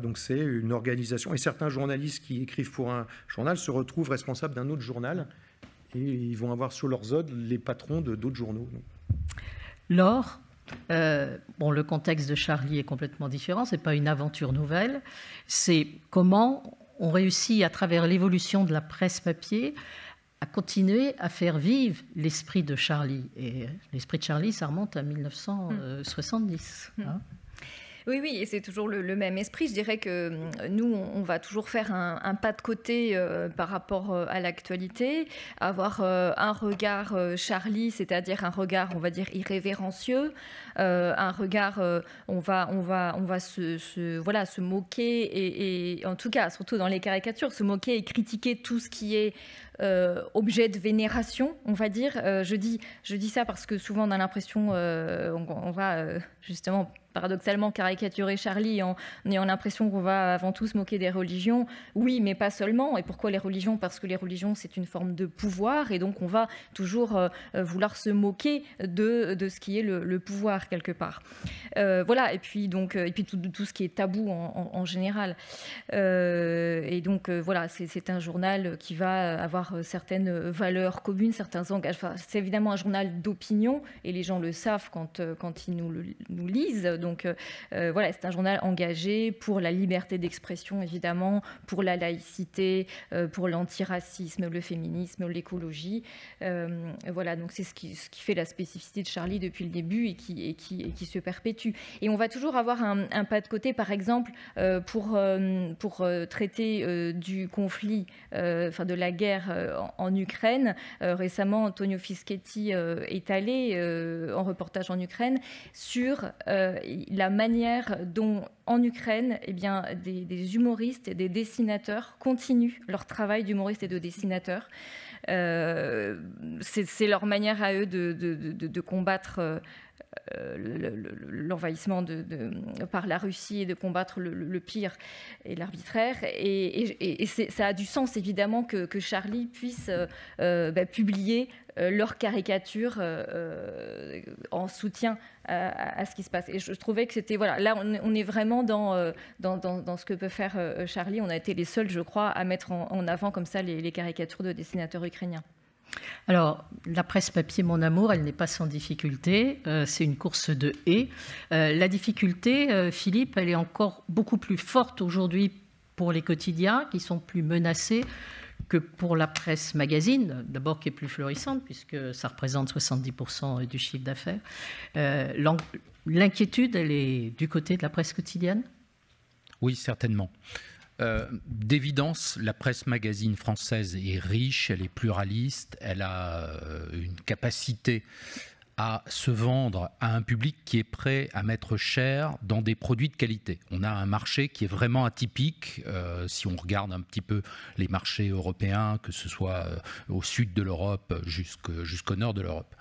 Donc c'est une organisation. Et certains journalistes qui écrivent pour un journal se retrouvent responsables d'un autre journal et ils vont avoir sous leurs ordres les patrons d'autres journaux. Laure, le contexte de Charlie est complètement différent. Ce n'est pas une aventure nouvelle. C'est comment on réussit, à travers l'évolution de la presse papier, à continuer à faire vivre l'esprit de Charlie. Et l'esprit de Charlie, ça remonte à 1970. Oui, oui, et c'est toujours le même esprit. Je dirais que nous, on va toujours faire un pas de côté par rapport à l'actualité, avoir un regard Charlie, c'est-à-dire un regard, on va dire, irrévérencieux, un regard, on va se moquer et en tout cas, surtout dans les caricatures, se moquer et critiquer tout ce qui est objet de vénération, on va dire. Je dis ça parce que souvent on a l'impression, on va justement paradoxalement caricaturer Charlie en ayant l'impression qu'on va avant tout se moquer des religions. Oui, mais pas seulement. Et pourquoi les religions? Parce que les religions, c'est une forme de pouvoir, et donc on va toujours vouloir se moquer de ce qui est le pouvoir quelque part. Voilà. Et puis donc, tout ce qui est tabou en général. Et donc voilà, c'est un journal qui va avoir certaines valeurs communes, certains engagements. Enfin, c'est évidemment un journal d'opinion, et les gens le savent quand ils nous lisent. Donc voilà, c'est un journal engagé pour la liberté d'expression, évidemment, pour la laïcité, pour l'antiracisme, le féminisme, l'écologie. Voilà, donc c'est ce qui fait la spécificité de Charlie depuis le début et qui se perpétue. Et on va toujours avoir un pas de côté, par exemple, pour traiter du conflit, enfin de la guerre en Ukraine. Récemment, Antonio Fischetti est allé en reportage en Ukraine sur la manière dont, en Ukraine, eh bien, des humoristes et des dessinateurs continuent leur travail d'humoristes et de dessinateurs. C'est leur manière à eux de combattre l'envahissement par la Russie et de combattre le pire et l'arbitraire. Et ça a du sens, évidemment, que Charlie puisse publier leurs caricatures en soutien à ce qui se passe. Et je trouvais que c'était... Voilà, là, on est vraiment dans ce que peut faire Charlie. On a été les seuls, je crois, à mettre en avant comme ça les caricatures de dessinateurs ukrainiens. Alors, la presse papier, mon amour, elle n'est pas sans difficulté. C'est une course de haies. La difficulté, Philippe, elle est encore beaucoup plus forte aujourd'hui pour les quotidiens qui sont plus menacés que pour la presse magazine, d'abord qui est plus florissante puisque ça représente 70% du chiffre d'affaires. L'inquiétude, elle est du côté de la presse quotidienne ? Oui, certainement. D'évidence, la presse magazine française est riche, elle est pluraliste, elle a une capacité à se vendre à un public qui est prêt à mettre cher dans des produits de qualité. On a un marché qui est vraiment atypique, si on regarde un petit peu les marchés européens, que ce soit au sud de l'Europe jusqu'au nord de l'Europe.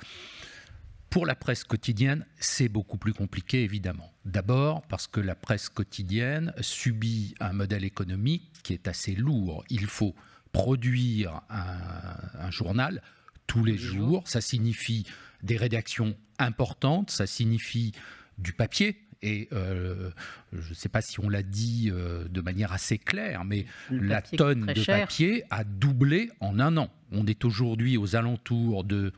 Pour la presse quotidienne, c'est beaucoup plus compliqué, évidemment. D'abord parce que la presse quotidienne subit un modèle économique qui est assez lourd. Il faut produire un journal tous les jours. Ça signifie des rédactions importantes, ça signifie du papier. Et je ne sais pas si on l'a dit de manière assez claire, mais la tonne de papier a doublé en un an. On est aujourd'hui aux alentours de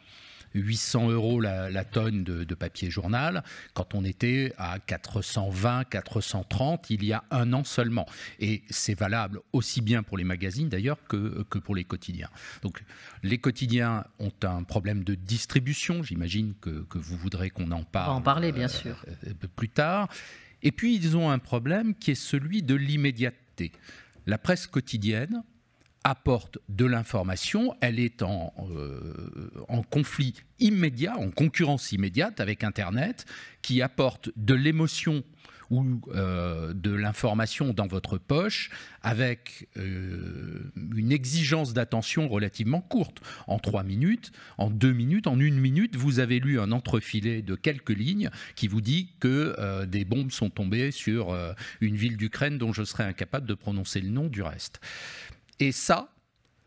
800 € la tonne de papier journal, quand on était à 420, 430 il y a un an seulement. Et c'est valable aussi bien pour les magazines d'ailleurs que pour les quotidiens. Donc les quotidiens ont un problème de distribution, j'imagine que vous voudrez qu'on en parle. On va en parler bien sûr. Plus tard. Et puis ils ont un problème qui est celui de l'immédiateté. La presse quotidienne apporte de l'information, elle est en conflit immédiat, en concurrence immédiate avec Internet, qui apporte de l'émotion ou de l'information dans votre poche avec une exigence d'attention relativement courte. En 3 minutes, en 2 minutes, en 1 minute, vous avez lu un entrefilet de quelques lignes qui vous dit que des bombes sont tombées sur une ville d'Ukraine dont je serais incapable de prononcer le nom du reste. Et ça,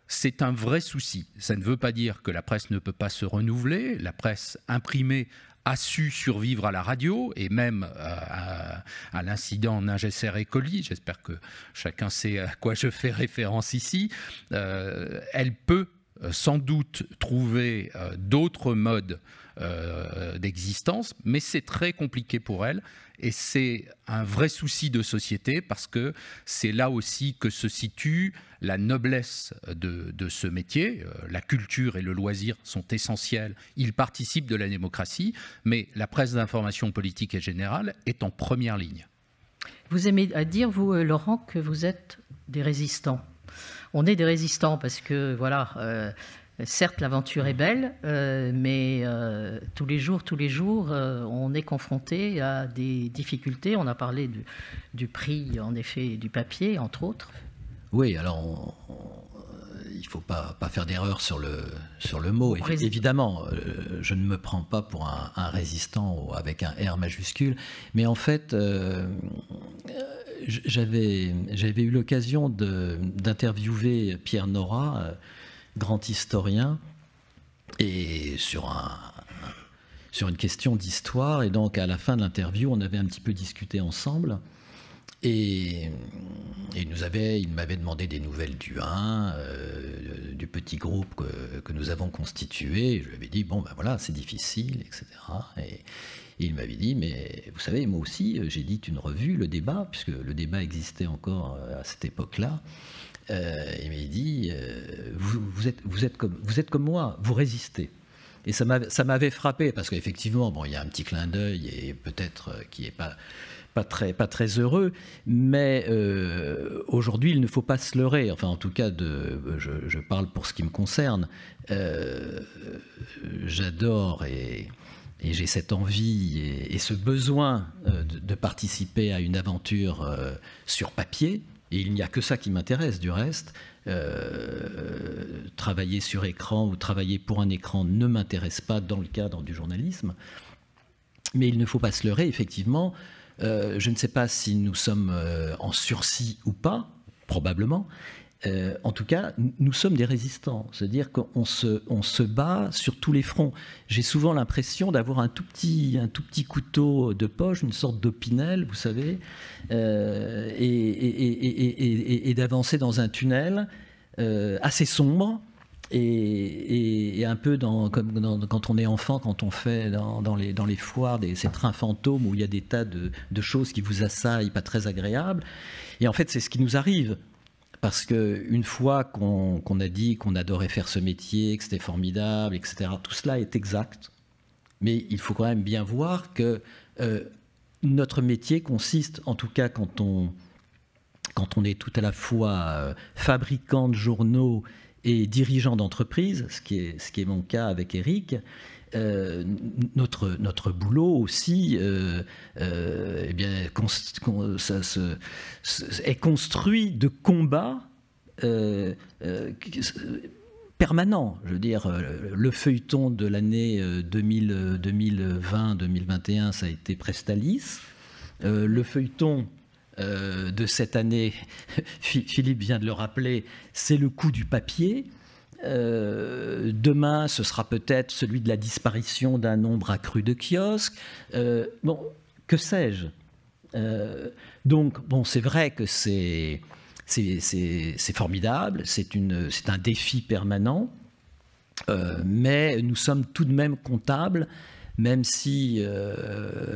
c'est un vrai souci. Ça ne veut pas dire que la presse ne peut pas se renouveler. La presse imprimée a su survivre à la radio et même à l'incident Ningesser et Colli. J'espère que chacun sait à quoi je fais référence ici. Elle peut sans doute trouver d'autres modes d'existence, mais c'est très compliqué pour elle et c'est un vrai souci de société parce que c'est là aussi que se situe la noblesse de ce métier. La culture et le loisir sont essentiels, ils participent de la démocratie, mais la presse d'information politique et générale est en première ligne. Vous aimez à dire, vous, Laurent, que vous êtes des résistants. On est des résistants parce que, voilà, certes, l'aventure est belle, mais tous les jours, on est confronté à des difficultés. On a parlé du prix, en effet, du papier, entre autres. Oui, alors il ne faut pas faire d'erreur sur le mot. Évidemment, je ne me prends pas pour un résistant avec un R majuscule, mais en fait, j'avais eu l'occasion d'interviewer Pierre Nora, grand historien, et sur une question d'histoire. Et donc, à la fin de l'interview, on avait un petit peu discuté ensemble. Et il m'avait demandé des nouvelles du 1, du petit groupe que nous avons constitué. Et je lui avais dit, bon, ben voilà, c'est difficile, etc. Et il m'avait dit, mais vous savez, moi aussi, j'édite une revue, Le Débat, puisque Le Débat existait encore à cette époque-là. Il m'a dit, vous êtes comme moi, vous résistez. Et ça m'avait frappé, parce qu'effectivement, bon, il y a un petit clin d'œil, et peut-être qui n'est pas très heureux, mais aujourd'hui, il ne faut pas se leurrer. Enfin, en tout cas, je parle pour ce qui me concerne. J'adore et j'ai cette envie et ce besoin de participer à une aventure sur papier. Et il n'y a que ça qui m'intéresse, du reste. Travailler sur écran ou travailler pour un écran ne m'intéresse pas dans le cadre du journalisme. Mais il ne faut pas se leurrer, effectivement. Je ne sais pas si nous sommes en sursis ou pas, probablement. En tout cas, nous sommes des résistants. C'est-à-dire qu'on se bat sur tous les fronts. J'ai souvent l'impression d'avoir un tout petit couteau de poche, une sorte d'opinel, vous savez, et d'avancer dans un tunnel assez sombre. Et un peu comme quand on est enfant, quand on fait dans les foires ces trains fantômes où il y a des tas de choses qui vous assaillent, pas très agréables. Et en fait, c'est ce qui nous arrive. Parce qu'une fois qu'on a dit qu'on adorait faire ce métier, que c'était formidable, etc., tout cela est exact. Mais il faut quand même bien voir que notre métier consiste, en tout cas quand on est tout à la fois fabricant de journaux et dirigeant d'entreprise, ce qui est mon cas avec Éric, notre boulot aussi eh bien, est construit de combats permanents. Je veux dire, le feuilleton de l'année 2020-2021, ça a été Prestalis. Le feuilleton de cette année, Philippe vient de le rappeler, c'est le coût du papier. Demain, ce sera peut-être celui de la disparition d'un nombre accru de kiosques. Bon, que sais-je. Donc, bon, c'est vrai que c'est formidable, c'est un défi permanent, mais nous sommes tout de même comptables. Même si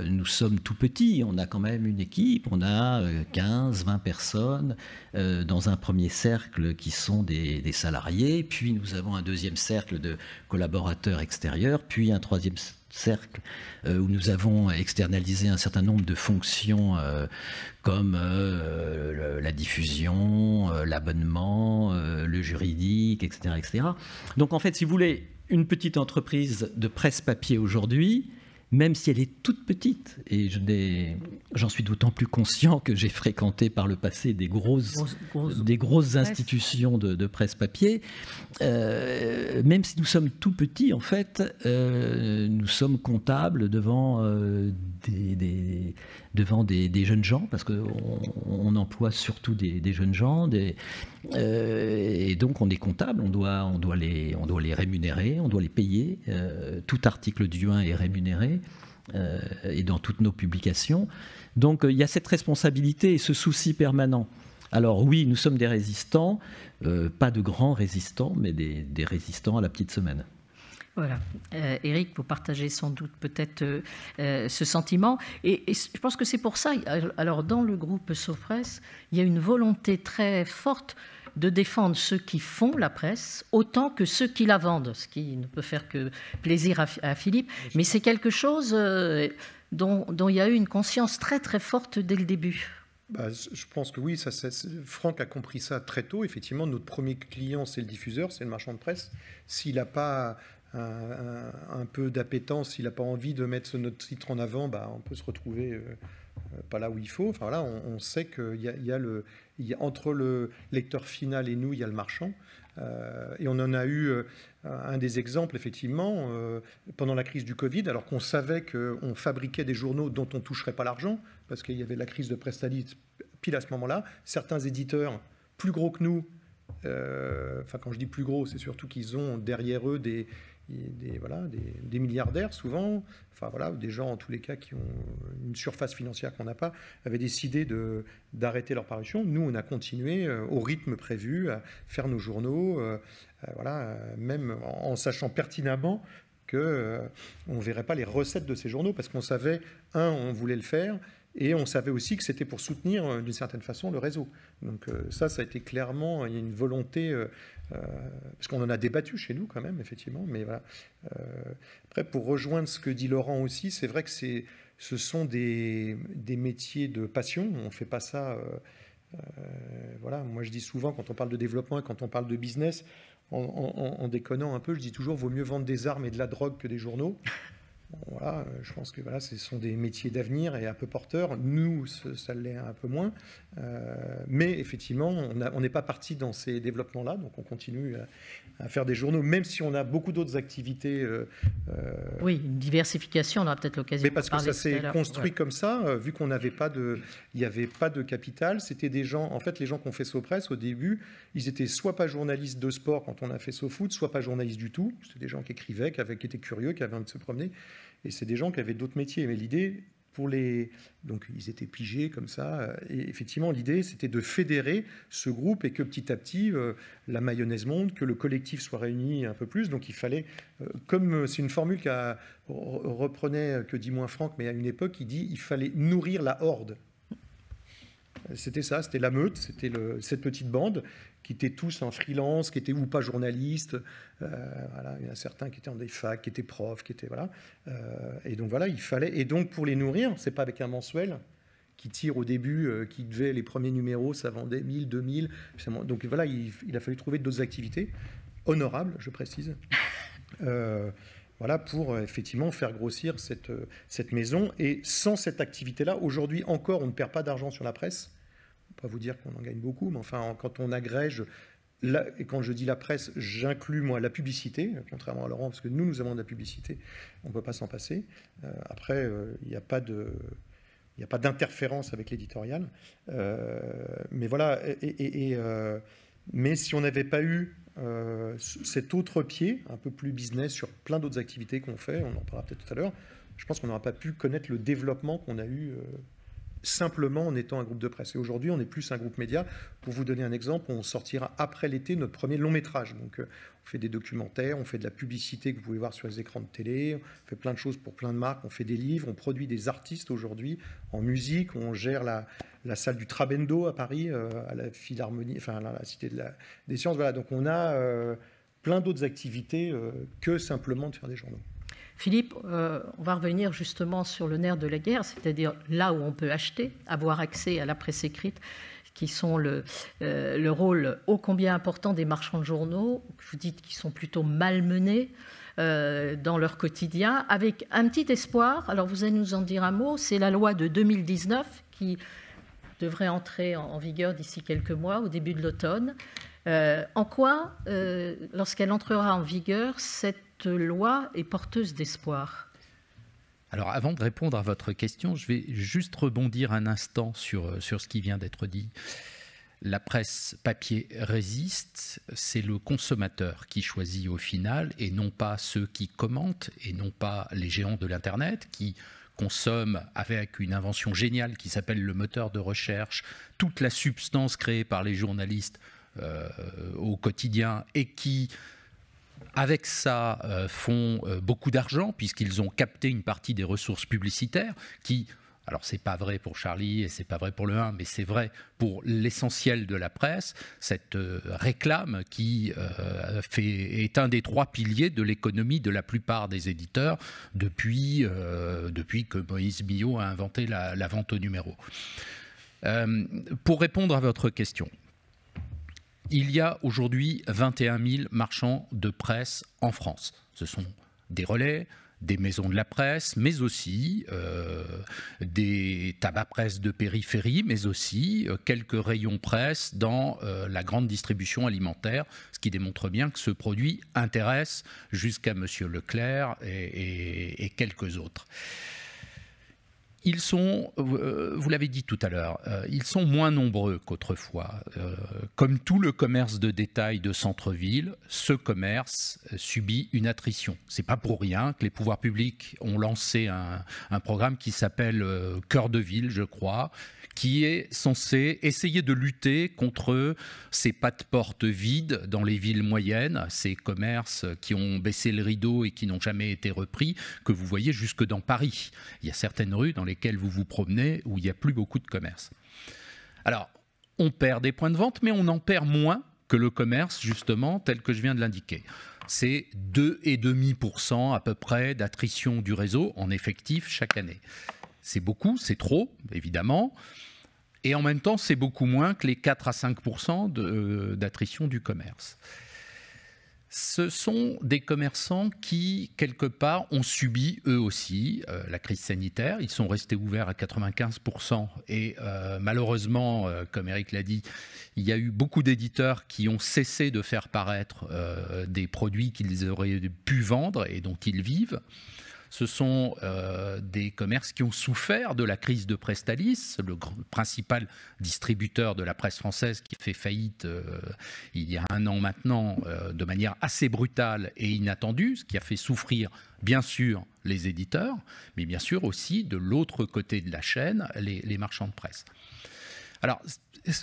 nous sommes tout petits, on a quand même une équipe, on a 15, 20 personnes dans un premier cercle qui sont des salariés, puis nous avons un deuxième cercle de collaborateurs extérieurs, puis un troisième cercle où nous avons externalisé un certain nombre de fonctions comme la diffusion, l'abonnement, le juridique, etc., etc. Donc en fait, si vous voulez, une petite entreprise de presse papier aujourd'hui, même si elle est toute petite, et j'en suis d'autant plus conscient que j'ai fréquenté par le passé des grosses institutions de presse papier, même si nous sommes tout petits, en fait, nous sommes comptables devant des jeunes gens, parce qu'on emploie surtout des jeunes gens, et donc on est comptable, on doit les rémunérer, on doit les payer. Tout article du 1 est rémunéré, et dans toutes nos publications. Donc il y a cette responsabilité et ce souci permanent. Alors oui, nous sommes des résistants, pas de grands résistants, mais des résistants à la petite semaine. Voilà. Éric, vous partagez sans doute peut-être ce sentiment. Et je pense que c'est pour ça, alors dans le groupe Sopresse, il y a une volonté très forte de défendre ceux qui font la presse autant que ceux qui la vendent, ce qui ne peut faire que plaisir à Philippe. Mais c'est quelque chose dont il y a eu une conscience très très forte dès le début. Je pense que oui, Franck a compris ça très tôt. Effectivement, notre premier client, c'est le diffuseur, c'est le marchand de presse. S'il n'a pas un peu d'appétence, s'il n'a pas envie de mettre notre titre en avant, on peut se retrouver pas là où il faut. Enfin voilà, on sait qu'il y a entre le lecteur final et nous, il y a le marchand. Et on en a eu un des exemples, effectivement, pendant la crise du Covid, alors qu'on savait qu'on fabriquait des journaux dont on ne toucherait pas l'argent, parce qu'il y avait la crise de Presstalis pile à ce moment-là. Certains éditeurs, plus gros que nous, quand je dis plus gros, c'est surtout qu'ils ont derrière eux des milliardaires souvent, des gens en tous les cas qui ont une surface financière qu'on n'a pas, avaient décidé d'arrêter leur parution. Nous, on a continué au rythme prévu à faire nos journaux, même en sachant pertinemment qu'on ne verrait pas les recettes de ces journaux, parce qu'on savait, on voulait le faire, et on savait aussi que c'était pour soutenir d'une certaine façon le réseau. Donc ça a été clairement, il y a une volonté, parce qu'on en a débattu chez nous quand même, effectivement. Mais voilà. Après, pour rejoindre ce que dit Laurent aussi, c'est vrai que ce sont des métiers de passion. On ne fait pas ça. Moi, je dis souvent, quand on parle de développement et quand on parle de business, en déconnant un peu, je dis toujours, vaut mieux vendre des armes et de la drogue que des journaux. Voilà, je pense que ce sont des métiers d'avenir et un peu porteurs. Nous, ça l'est un peu moins. Mais effectivement, on n'est pas parti dans ces développements-là, donc on continue à faire des journaux, même si on a beaucoup d'autres activités. Oui, une diversification, on aura peut-être l'occasion de parler. Mais parce que ça s'est construit comme ça, vu qu'on n'avait pas il n'y avait pas de capital. C'était des gens, en fait, les gens qui ont fait SoPresse au début, ils étaient soit pas journalistes de sport quand on a fait SoFoot, soit pas journalistes du tout. C'était des gens qui écrivaient, qui étaient curieux, qui avaient envie de se promener. Et c'est des gens qui avaient d'autres métiers. Mais l'idée, donc ils étaient pigés comme ça. Et effectivement, l'idée, c'était de fédérer ce groupe et que petit à petit, la mayonnaise monte, que le collectif soit réuni un peu plus. Donc il fallait, comme c'est une formule reprenait, que dit moins Franck, mais à une époque, il fallait nourrir la horde. C'était ça, c'était la meute, c'était cette petite bande qui étaient tous en freelance, qui étaient ou pas journalistes. Il y en a certains qui étaient en des facs, qui étaient profs, qui étaient et donc il fallait. Et donc pour les nourrir, c'est pas avec un mensuel qui tire au début, qui devait les premiers numéros, ça vendait 1000, 2000. Donc il a fallu trouver d'autres activités honorables, je précise. Pour effectivement faire grossir cette maison. Et sans cette activité-là, aujourd'hui encore, on ne perd pas d'argent sur la presse. Je ne peux pas vous dire qu'on en gagne beaucoup, mais enfin, quand on agrège, et quand je dis la presse, j'inclus moi la publicité, contrairement à Laurent, parce que nous avons de la publicité, on ne peut pas s'en passer. Après, il n'y a pas d'interférence avec l'éditorial. Mais voilà, mais si on n'avait pas eu cet autre pied, un peu plus business sur plein d'autres activités qu'on fait, on en parlera peut-être tout à l'heure, je pense qu'on n'aura pas pu connaître le développement qu'on a eu simplement en étant un groupe de presse. Et aujourd'hui, on est plus un groupe média. Pour vous donner un exemple, on sortira après l'été notre premier long métrage. Donc, on fait des documentaires, on fait de la publicité que vous pouvez voir sur les écrans de télé, on fait plein de choses pour plein de marques, on fait des livres, on produit des artistes aujourd'hui en musique, on gère la salle du Trabendo à Paris, à la Philharmonie, à la Cité des Sciences. Voilà, donc on a plein d'autres activités que simplement de faire des journaux. Philippe, on va revenir justement sur le nerf de la guerre, c'est-à-dire là où on peut acheter, avoir accès à la presse écrite, qui sont le rôle ô combien important des marchands de journaux. Vous dites qu'ils sont plutôt malmenés dans leur quotidien, avec un petit espoir. Alors vous allez nous en dire un mot, c'est la loi de 2019 qui devrait entrer en vigueur d'ici quelques mois, au début de l'automne. En quoi, lorsqu'elle entrera en vigueur, cette loi est porteuse d'espoir? Alors, avant de répondre à votre question, je vais juste rebondir un instant sur ce qui vient d'être dit. La presse papier résiste, c'est le consommateur qui choisit au final, et non pas ceux qui commentent, et non pas les géants de l'Internet qui consomment avec une invention géniale qui s'appelle le moteur de recherche, toute la substance créée par les journalistes au quotidien et qui, avec ça, font beaucoup d'argent puisqu'ils ont capté une partie des ressources publicitaires qui, Alors, ce n'est pas vrai pour Charlie et ce n'est pas vrai pour Le 1, mais c'est vrai pour l'essentiel de la presse, cette réclame qui est un des 3 piliers de l'économie de la plupart des éditeurs depuis que Moïse Millot a inventé la vente au numéro. Pour répondre à votre question, il y a aujourd'hui 21 000 marchands de presse en France. Ce sont des relais, des maisons de la presse, mais aussi des tabac-presse de périphérie, mais aussi quelques rayons presse dans la grande distribution alimentaire, ce qui démontre bien que ce produit intéresse jusqu'à Monsieur Leclerc et quelques autres. Ils sont, vous l'avez dit tout à l'heure, ils sont moins nombreux qu'autrefois. Comme tout le commerce de détail de centre-ville, ce commerce subit une attrition. Ce n'est pas pour rien que les pouvoirs publics ont lancé un programme qui s'appelle Cœur de ville, je crois, qui est censé essayer de lutter contre ces pas-de-porte vides dans les villes moyennes, ces commerces qui ont baissé le rideau et qui n'ont jamais été repris, que vous voyez jusque dans Paris. Il y a certaines rues dans lesquelles vous vous promenez où il n'y a plus beaucoup de commerce. Alors, on perd des points de vente, mais on en perd moins que le commerce, justement, tel que je viens de l'indiquer. C'est 2,5% à peu près d'attrition du réseau en effectif chaque année. C'est beaucoup, c'est trop, évidemment, et en même temps, c'est beaucoup moins que les 4 à 5% d'attrition du commerce. Ce sont des commerçants qui, quelque part, ont subi, eux aussi, la crise sanitaire. Ils sont restés ouverts à 95% et malheureusement, comme Eric l'a dit, il y a eu beaucoup d'éditeurs qui ont cessé de faire paraître des produits qu'ils auraient pu vendre et dont ils vivent. Ce sont des commerces qui ont souffert de la crise de Prestalis, le principal distributeur de la presse française qui fait faillite il y a 1 an maintenant de manière assez brutale et inattendue, ce qui a fait souffrir bien sûr les éditeurs, mais bien sûr aussi de l'autre côté de la chaîne, les marchands de presse. Alors,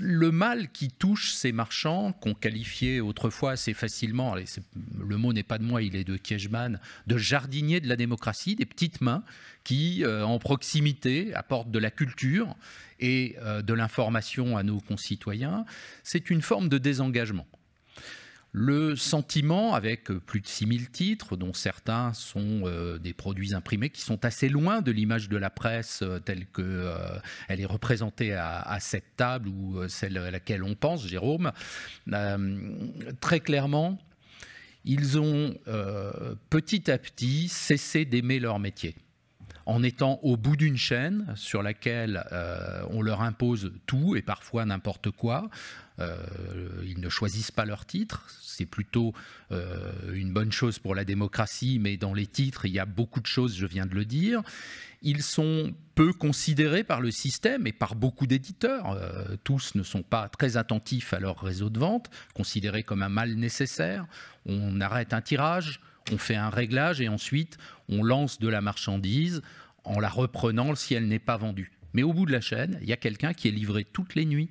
le mal qui touche ces marchands, qu'on qualifiait autrefois assez facilement, le mot n'est pas de moi, il est de Kiechman, de jardiniers de la démocratie, des petites mains qui, en proximité, apportent de la culture et de l'information à nos concitoyens, c'est une forme de désengagement. Le sentiment, avec plus de 6000 titres, dont certains sont des produits imprimés qui sont assez loin de l'image de la presse telle qu'elle est représentée à cette table ou celle à laquelle on pense, Jérôme, très clairement, ils ont petit à petit cessé d'aimer leur métier. En étant au bout d'une chaîne sur laquelle on leur impose tout et parfois n'importe quoi. Ils ne choisissent pas leurs titres, c'est plutôt une bonne chose pour la démocratie, mais dans les titres, il y a beaucoup de choses, je viens de le dire. Ils sont peu considérés par le système et par beaucoup d'éditeurs. Tous ne sont pas très attentifs à leur réseau de vente, considérés comme un mal nécessaire. On arrête un tirage, on fait un réglage et ensuite on lance de la marchandise en la reprenant si elle n'est pas vendue. Mais au bout de la chaîne, il y a quelqu'un qui est livré toutes les nuits,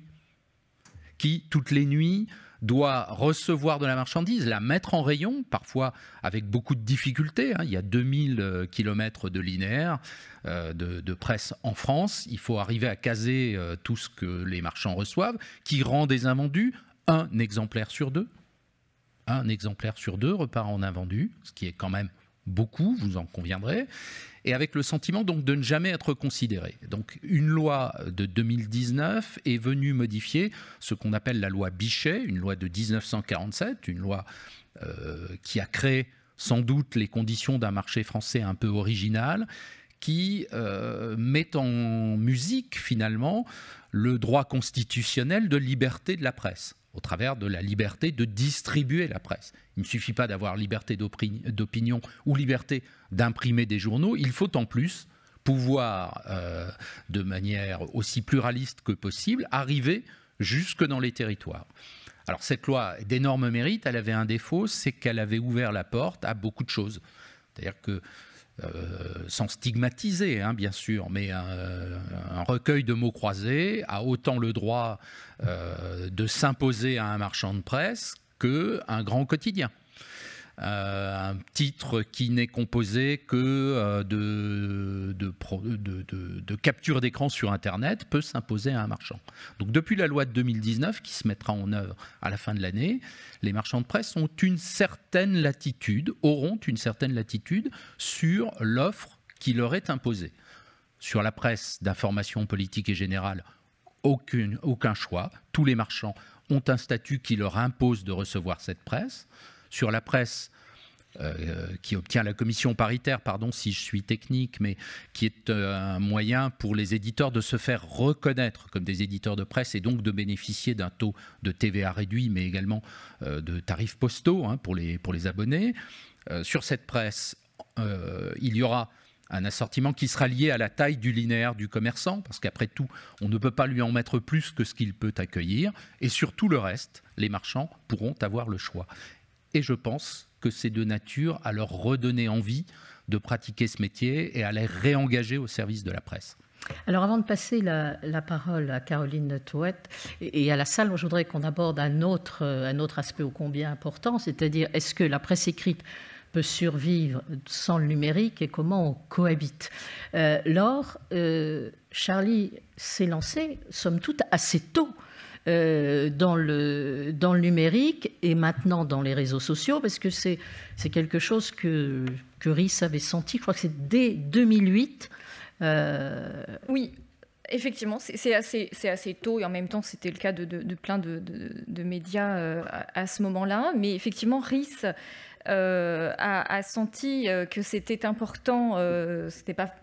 qui toutes les nuits doit recevoir de la marchandise, la mettre en rayon, parfois avec beaucoup de difficultés. Il y a 2000 km de linéaire de presse en France. Il faut arriver à caser tout ce que les marchands reçoivent, qui rend des invendus, 1 exemplaire sur 2. 1 exemplaire sur 2 repart en invendu, ce qui est quand même beaucoup, vous en conviendrez, et avec le sentiment donc de ne jamais être considéré. Donc une loi de 2019 est venue modifier ce qu'on appelle la loi Bichet, une loi de 1947, une loi qui a créé sans doute les conditions d'un marché français un peu original, qui met en musique finalement le droit constitutionnel de liberté de la presse, au travers de la liberté de distribuer la presse. Il ne suffit pas d'avoir liberté d'opinion ou liberté d'imprimer des journaux, il faut en plus pouvoir, de manière aussi pluraliste que possible, arriver jusque dans les territoires. Alors cette loi d'énorme mérite, elle avait un défaut, c'est qu'elle avait ouvert la porte à beaucoup de choses. C'est-à-dire que sans stigmatiser, bien sûr, mais un recueil de mots croisés a autant le droit de s'imposer à un marchand de presse qu'un grand quotidien. un titre qui n'est composé que de capture d'écran sur Internet peut s'imposer à un marchand. Donc depuis la loi de 2019, qui se mettra en œuvre à la fin de l'année, les marchands de presse auront une certaine latitude sur l'offre qui leur est imposée. Sur la presse d'information politique et générale, aucun choix. Tous les marchands ont un statut qui leur impose de recevoir cette presse. Sur la presse qui obtient la commission paritaire, pardon si je suis technique, mais qui est un moyen pour les éditeurs de se faire reconnaître comme des éditeurs de presse et donc de bénéficier d'un taux de TVA réduit, mais également de tarifs postaux pour les abonnés. Sur cette presse, il y aura un assortiment qui sera lié à la taille du linéaire du commerçant, parce qu'après tout, on ne peut pas lui en mettre plus que ce qu'il peut accueillir. Et sur tout le reste, les marchands pourront avoir le choix. Et je pense que c'est de nature à leur redonner envie de pratiquer ce métier et à les réengager au service de la presse. Alors avant de passer la parole à Caroline Thouet et à la salle, je voudrais qu'on aborde un autre aspect ô combien important, c'est-à-dire est-ce que la presse écrite peut survivre sans le numérique et comment on cohabite. Laure, Charlie s'est lancé, somme toute, assez tôt dans le numérique et maintenant dans les réseaux sociaux, parce que c'est quelque chose que RIS avait senti, je crois que c'est dès 2008. Oui. Effectivement, c'est assez tôt et en même temps, c'était le cas de plein de médias à ce moment-là. Mais effectivement, RIS a senti que c'était important, c'était pas...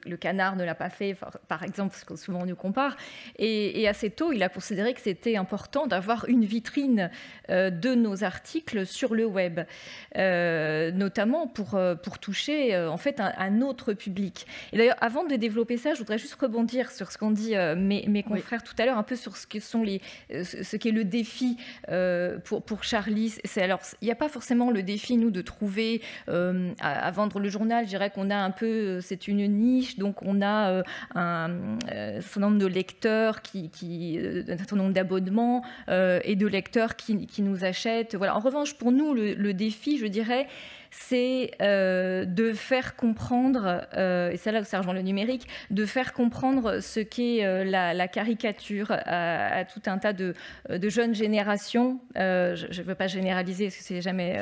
Le Canard ne l'a pas fait, par exemple, parce que souvent on nous compare. Et assez tôt, il a considéré que c'était important d'avoir une vitrine de nos articles sur le web, notamment pour toucher en fait un autre public. Et d'ailleurs, avant de développer ça, je voudrais juste rebondir sur ce qu'ont dit mes confrères tout à l'heure, un peu sur ce qu'est le défi pour Charlie. Alors, il n'y a pas forcément le défi, nous, de trouver à vendre le journal. Je dirais qu'on a un peu, c'est une niche. Donc on a un certain nombre de lecteurs, un certain nombre d'abonnements et de lecteurs qui nous achètent. Voilà. En revanche, pour nous, le défi, je dirais, c'est de faire comprendre, et c'est là où ça rejoint le numérique, de faire comprendre ce qu'est la caricature à tout un tas de jeunes générations. Je ne veux pas généraliser, parce que c'est jamais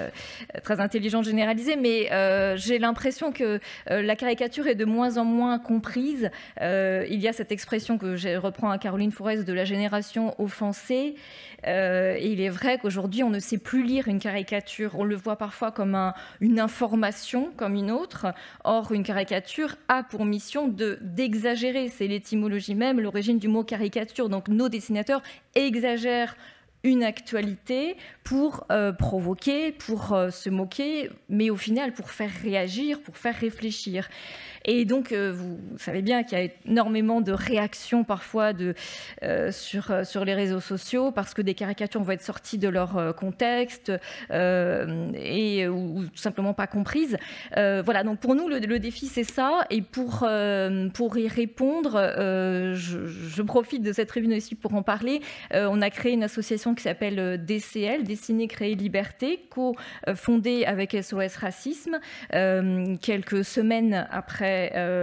très intelligent de généraliser, mais j'ai l'impression que la caricature est de moins en moins comprise. Il y a cette expression que je reprends à Caroline Forest de la génération offensée. Et il est vrai qu'aujourd'hui, on ne sait plus lire une caricature. On le voit parfois comme une information, comme une autre. Or, une caricature a pour mission d'exagérer. C'est l'étymologie même, l'origine du mot caricature. Donc, nos dessinateurs exagèrent une actualité pour provoquer, pour se moquer, mais au final, pour faire réagir, pour faire réfléchir. Et donc, vous savez bien qu'il y a énormément de réactions parfois sur les réseaux sociaux parce que des caricatures vont être sorties de leur contexte ou tout simplement pas comprises. Voilà, donc pour nous, le défi, c'est ça. Et pour y répondre, je profite de cette tribune aussi pour en parler. On a créé une association qui s'appelle DCL, Dessiner, Créer, Liberté, co-fondée avec SOS Racisme, quelques semaines après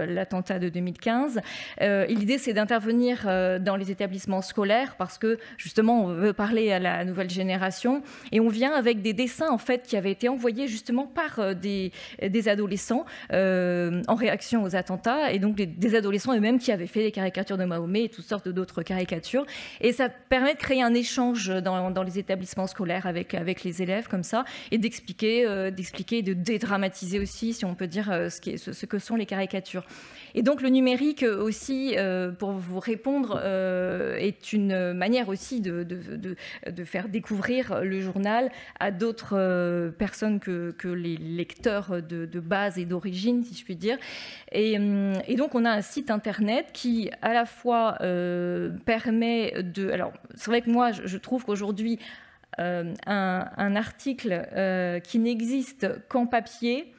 l'attentat de 2015. Et l'idée, c'est d'intervenir dans les établissements scolaires parce que, justement, on veut parler à la nouvelle génération. Et on vient avec des dessins, en fait, qui avaient été envoyés justement par des adolescents en réaction aux attentats. Et donc, des adolescents eux-mêmes qui avaient fait des caricatures de Mahomet et toutes sortes d'autres caricatures. Et ça permet de créer un échange dans les établissements scolaires avec les élèves, comme ça, et d'expliquer, de dédramatiser aussi, si on peut dire, ce que sont les caricatures. Et donc le numérique aussi, pour vous répondre, est une manière aussi de faire découvrir le journal à d'autres personnes que les lecteurs de base et d'origine, si je puis dire. Et donc on a un site internet qui à la fois permet de... Alors c'est vrai que moi je trouve qu'aujourd'hui un article qui n'existe qu'en papier,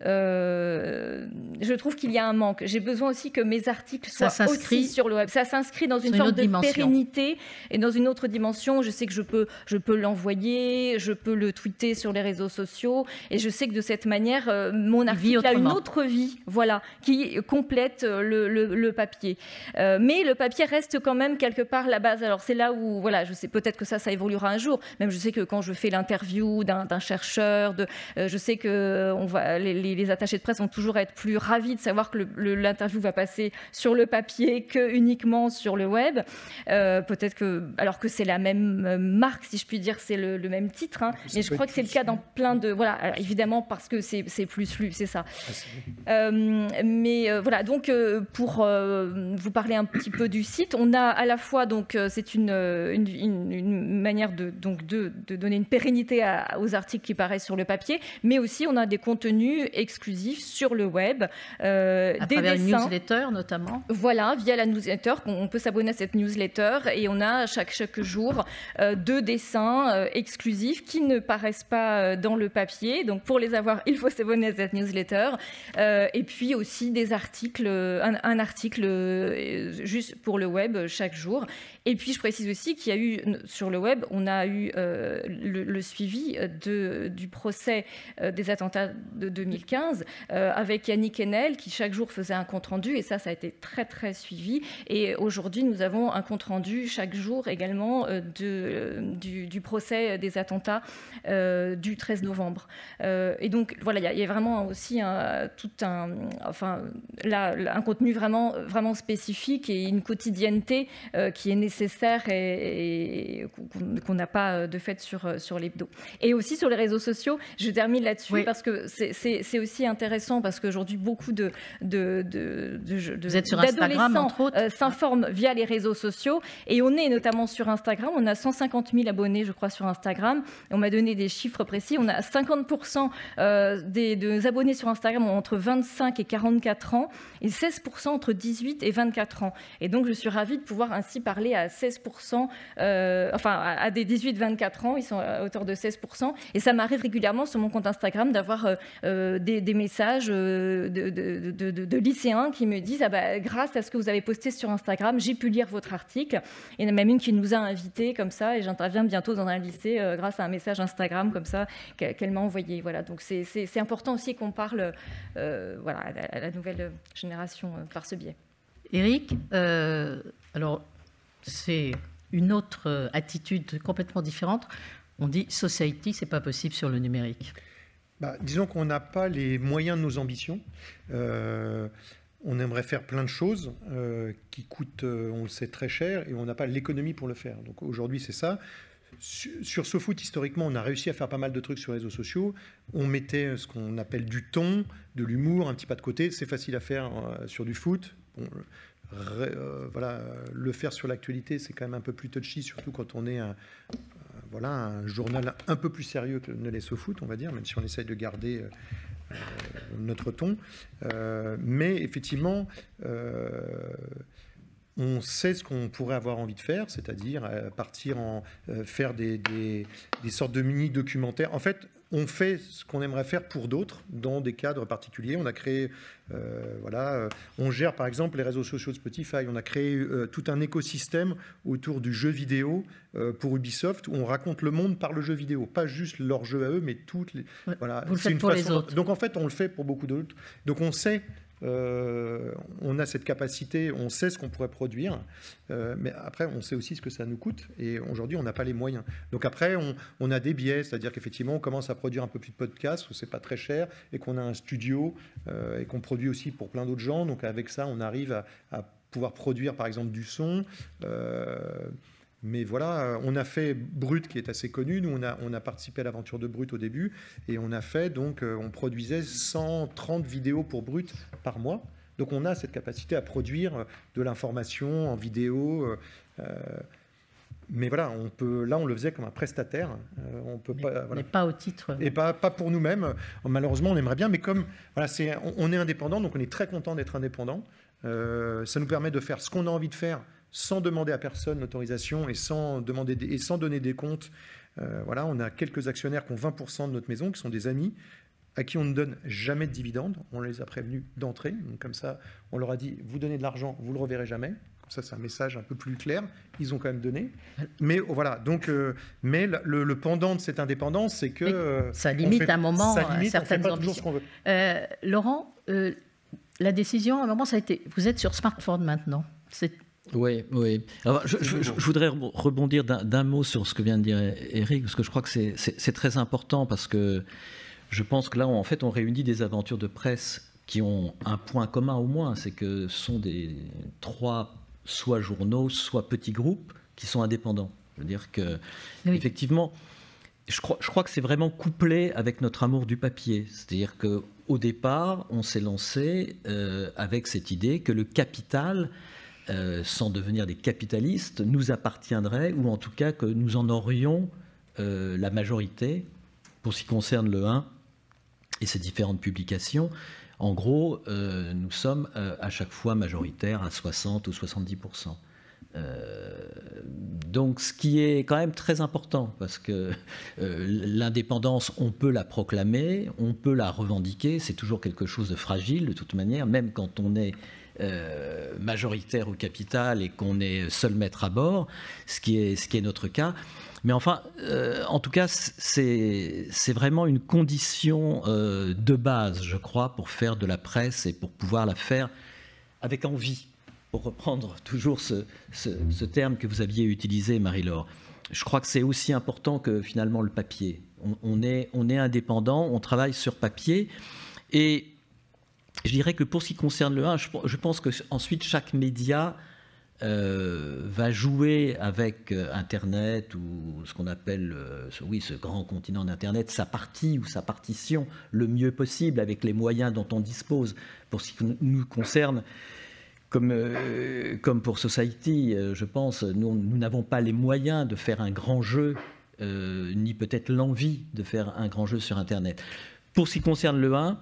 je trouve qu'il y a un manque. J'ai besoin aussi que mes articles soient aussi sur le web. Ça s'inscrit dans une sorte de pérennité et dans une autre dimension. Je sais que je peux l'envoyer, je peux le tweeter sur les réseaux sociaux et je sais que de cette manière, mon article a une autre vie, voilà, qui complète le papier. Mais le papier reste quand même quelque part la base. Alors c'est là où, voilà, je sais peut-être que ça évoluera un jour. Même je sais que quand je fais l'interview d'un chercheur, je sais que les attachés de presse vont toujours être plus ravis de savoir que l'interview va passer sur le papier que uniquement sur le web. Peut-être que, alors que c'est la même marque, si je puis dire, c'est le même titre, hein, mais je crois que c'est le cas dans plein de... Voilà, alors, évidemment parce que c'est plus lu, c'est ça. Mais voilà, donc pour vous parler un petit peu du site, on a à la fois, donc c'est une manière de donner une pérennité aux articles qui paraissent sur le papier, mais aussi on a des contenus exclusifs sur le web, à travers une newsletter notamment. Voilà, via la newsletter, on peut s'abonner à cette newsletter et on a chaque jour 2 dessins exclusifs qui ne paraissent pas dans le papier. Donc pour les avoir, il faut s'abonner à cette newsletter. Et puis aussi des articles, un article juste pour le web chaque jour. Et puis je précise aussi qu'il y a eu sur le web, on a eu le suivi du procès des attentats de 2015 avec Yannick Enel qui chaque jour faisait un compte rendu et ça a été très très suivi. Et aujourd'hui nous avons un compte rendu chaque jour également du procès des attentats du 13 novembre. Et donc voilà, il y a vraiment aussi un contenu vraiment spécifique et une quotidienneté qui est nécessaire et qu'on n'a pas de fait sur l'hebdo. Et aussi sur les réseaux sociaux, je termine là-dessus parce que c'est aussi intéressant parce qu'aujourd'hui beaucoup d'adolescents s'informent via les réseaux sociaux et on est notamment sur Instagram, on a 150 000 abonnés je crois sur Instagram, on m'a donné des chiffres précis, on a 50% des abonnés sur Instagram ont entre 25 et 44 ans et 16% entre 18 et 24 ans. Et donc je suis ravie de pouvoir ainsi parler à 16%, à des 18-24 ans, ils sont à hauteur de 16%. Et ça m'arrive régulièrement sur mon compte Instagram d'avoir des messages de lycéens qui me disent grâce à ce que vous avez posté sur Instagram, j'ai pu lire votre article. Il y en a même une qui nous a invités comme ça et j'interviens bientôt dans un lycée grâce à un message Instagram comme ça qu'elle m'a envoyé. Voilà, donc c'est important aussi qu'on parle à la nouvelle génération par ce biais. Éric, alors c'est une autre attitude complètement différente. On dit society, c'est pas possible sur le numérique. Disons qu'on n'a pas les moyens de nos ambitions. On aimerait faire plein de choses qui coûtent, on le sait, très cher et on n'a pas l'économie pour le faire. Donc aujourd'hui, c'est ça. Sur SoFoot, historiquement, on a réussi à faire pas mal de trucs sur les réseaux sociaux. On mettait ce qu'on appelle du ton, de l'humour, un petit pas de côté. C'est facile à faire sur du foot. Le faire sur l'actualité, c'est quand même un peu plus touchy, surtout quand on est un journal un peu plus sérieux que ne l'est SoFoot, on va dire, même si on essaye de garder notre ton. Mais effectivement, on sait ce qu'on pourrait avoir envie de faire, c'est-à-dire faire des sortes de mini-documentaires. En fait, on fait ce qu'on aimerait faire pour d'autres, dans des cadres particuliers. On a créé, on gère par exemple les réseaux sociaux de Spotify. On a créé tout un écosystème autour du jeu vidéo pour Ubisoft, où on raconte le monde par le jeu vidéo. Pas juste leur jeu à eux, mais toutes les... Voilà. Vous le faites pour les autres. Donc en fait, on le fait pour beaucoup d'autres. Donc on sait... on a cette capacité, on sait ce qu'on pourrait produire, mais après on sait aussi ce que ça nous coûte et aujourd'hui on n'a pas les moyens. Donc après on a des biais, c'est-à-dire qu'effectivement on commence à produire un peu plus de podcasts où c'est pas très cher et qu'on a un studio et qu'on produit aussi pour plein d'autres gens. Donc avec ça on arrive à pouvoir produire par exemple du son. Mais voilà, on a fait Brut qui est assez connu. Nous, on a participé à l'aventure de Brut au début et on a fait donc, on produisait 130 vidéos pour Brut par mois. Donc on a cette capacité à produire de l'information en vidéo. Mais voilà, on le faisait comme un prestataire. On peut pas, mais pas au titre. Et pas pour nous-mêmes. Malheureusement, on aimerait bien, mais comme voilà, on est indépendant, donc on est très content d'être indépendant. Ça nous permet de faire ce qu'on a envie de faire, sans demander à personne l'autorisation et sans donner des comptes. On a quelques actionnaires qui ont 20% de notre maison, qui sont des amis. à qui on ne donne jamais de dividendes. On les a prévenus d'entrée. Donc comme ça, on leur a dit, vous donnez de l'argent, vous ne le reverrez jamais. Comme ça, c'est un message un peu plus clair. Ils ont quand même donné. Mais voilà, donc, mais le pendant de cette indépendance, c'est que... ça limite à un moment certaines ambitions. Laurent, la décision, à un moment, ça a été... Vous êtes sur smartphone maintenant. Oui, oui. Alors, je voudrais rebondir d'un mot sur ce que vient de dire Éric, parce que je crois que c'est très important, parce que je pense que là, en fait, on réunit des aventures de presse qui ont un point commun au moins, c'est que ce sont des 3 soit journaux, soit petits groupes qui sont indépendants. Je veux dire que, oui. Effectivement, je crois que c'est vraiment couplé avec notre amour du papier. C'est-à-dire qu'au départ, on s'est lancé avec cette idée que le capital, sans devenir des capitalistes, nous appartiendrait, ou en tout cas que nous en aurions la majorité, pour ce qui concerne le 1 et ses différentes publications. En gros, nous sommes à chaque fois majoritaires à 60 ou 70%. Donc, ce qui est quand même très important, parce que l'indépendance, on peut la proclamer, on peut la revendiquer, c'est toujours quelque chose de fragile de toute manière, même quand on est majoritaire au capital et qu'on est seul maître à bord, ce qui est notre cas. Mais enfin, en tout cas, c'est vraiment une condition de base, je crois, pour faire de la presse et pour pouvoir la faire avec envie, pour reprendre toujours ce terme que vous aviez utilisé, Marie-Laure. Je crois que c'est aussi important que finalement le papier. On est indépendant, on travaille sur papier, et je dirais que pour ce qui concerne le 1, je pense qu'ensuite chaque média va jouer avec Internet, ou ce qu'on appelle ce grand continent d'Internet, sa partie ou sa partition le mieux possible avec les moyens dont on dispose. Pour ce qui nous concerne, comme pour Society, je pense, nous n'avons pas les moyens de faire un grand jeu, ni peut-être l'envie de faire un grand jeu sur Internet. Pour ce qui concerne le 1,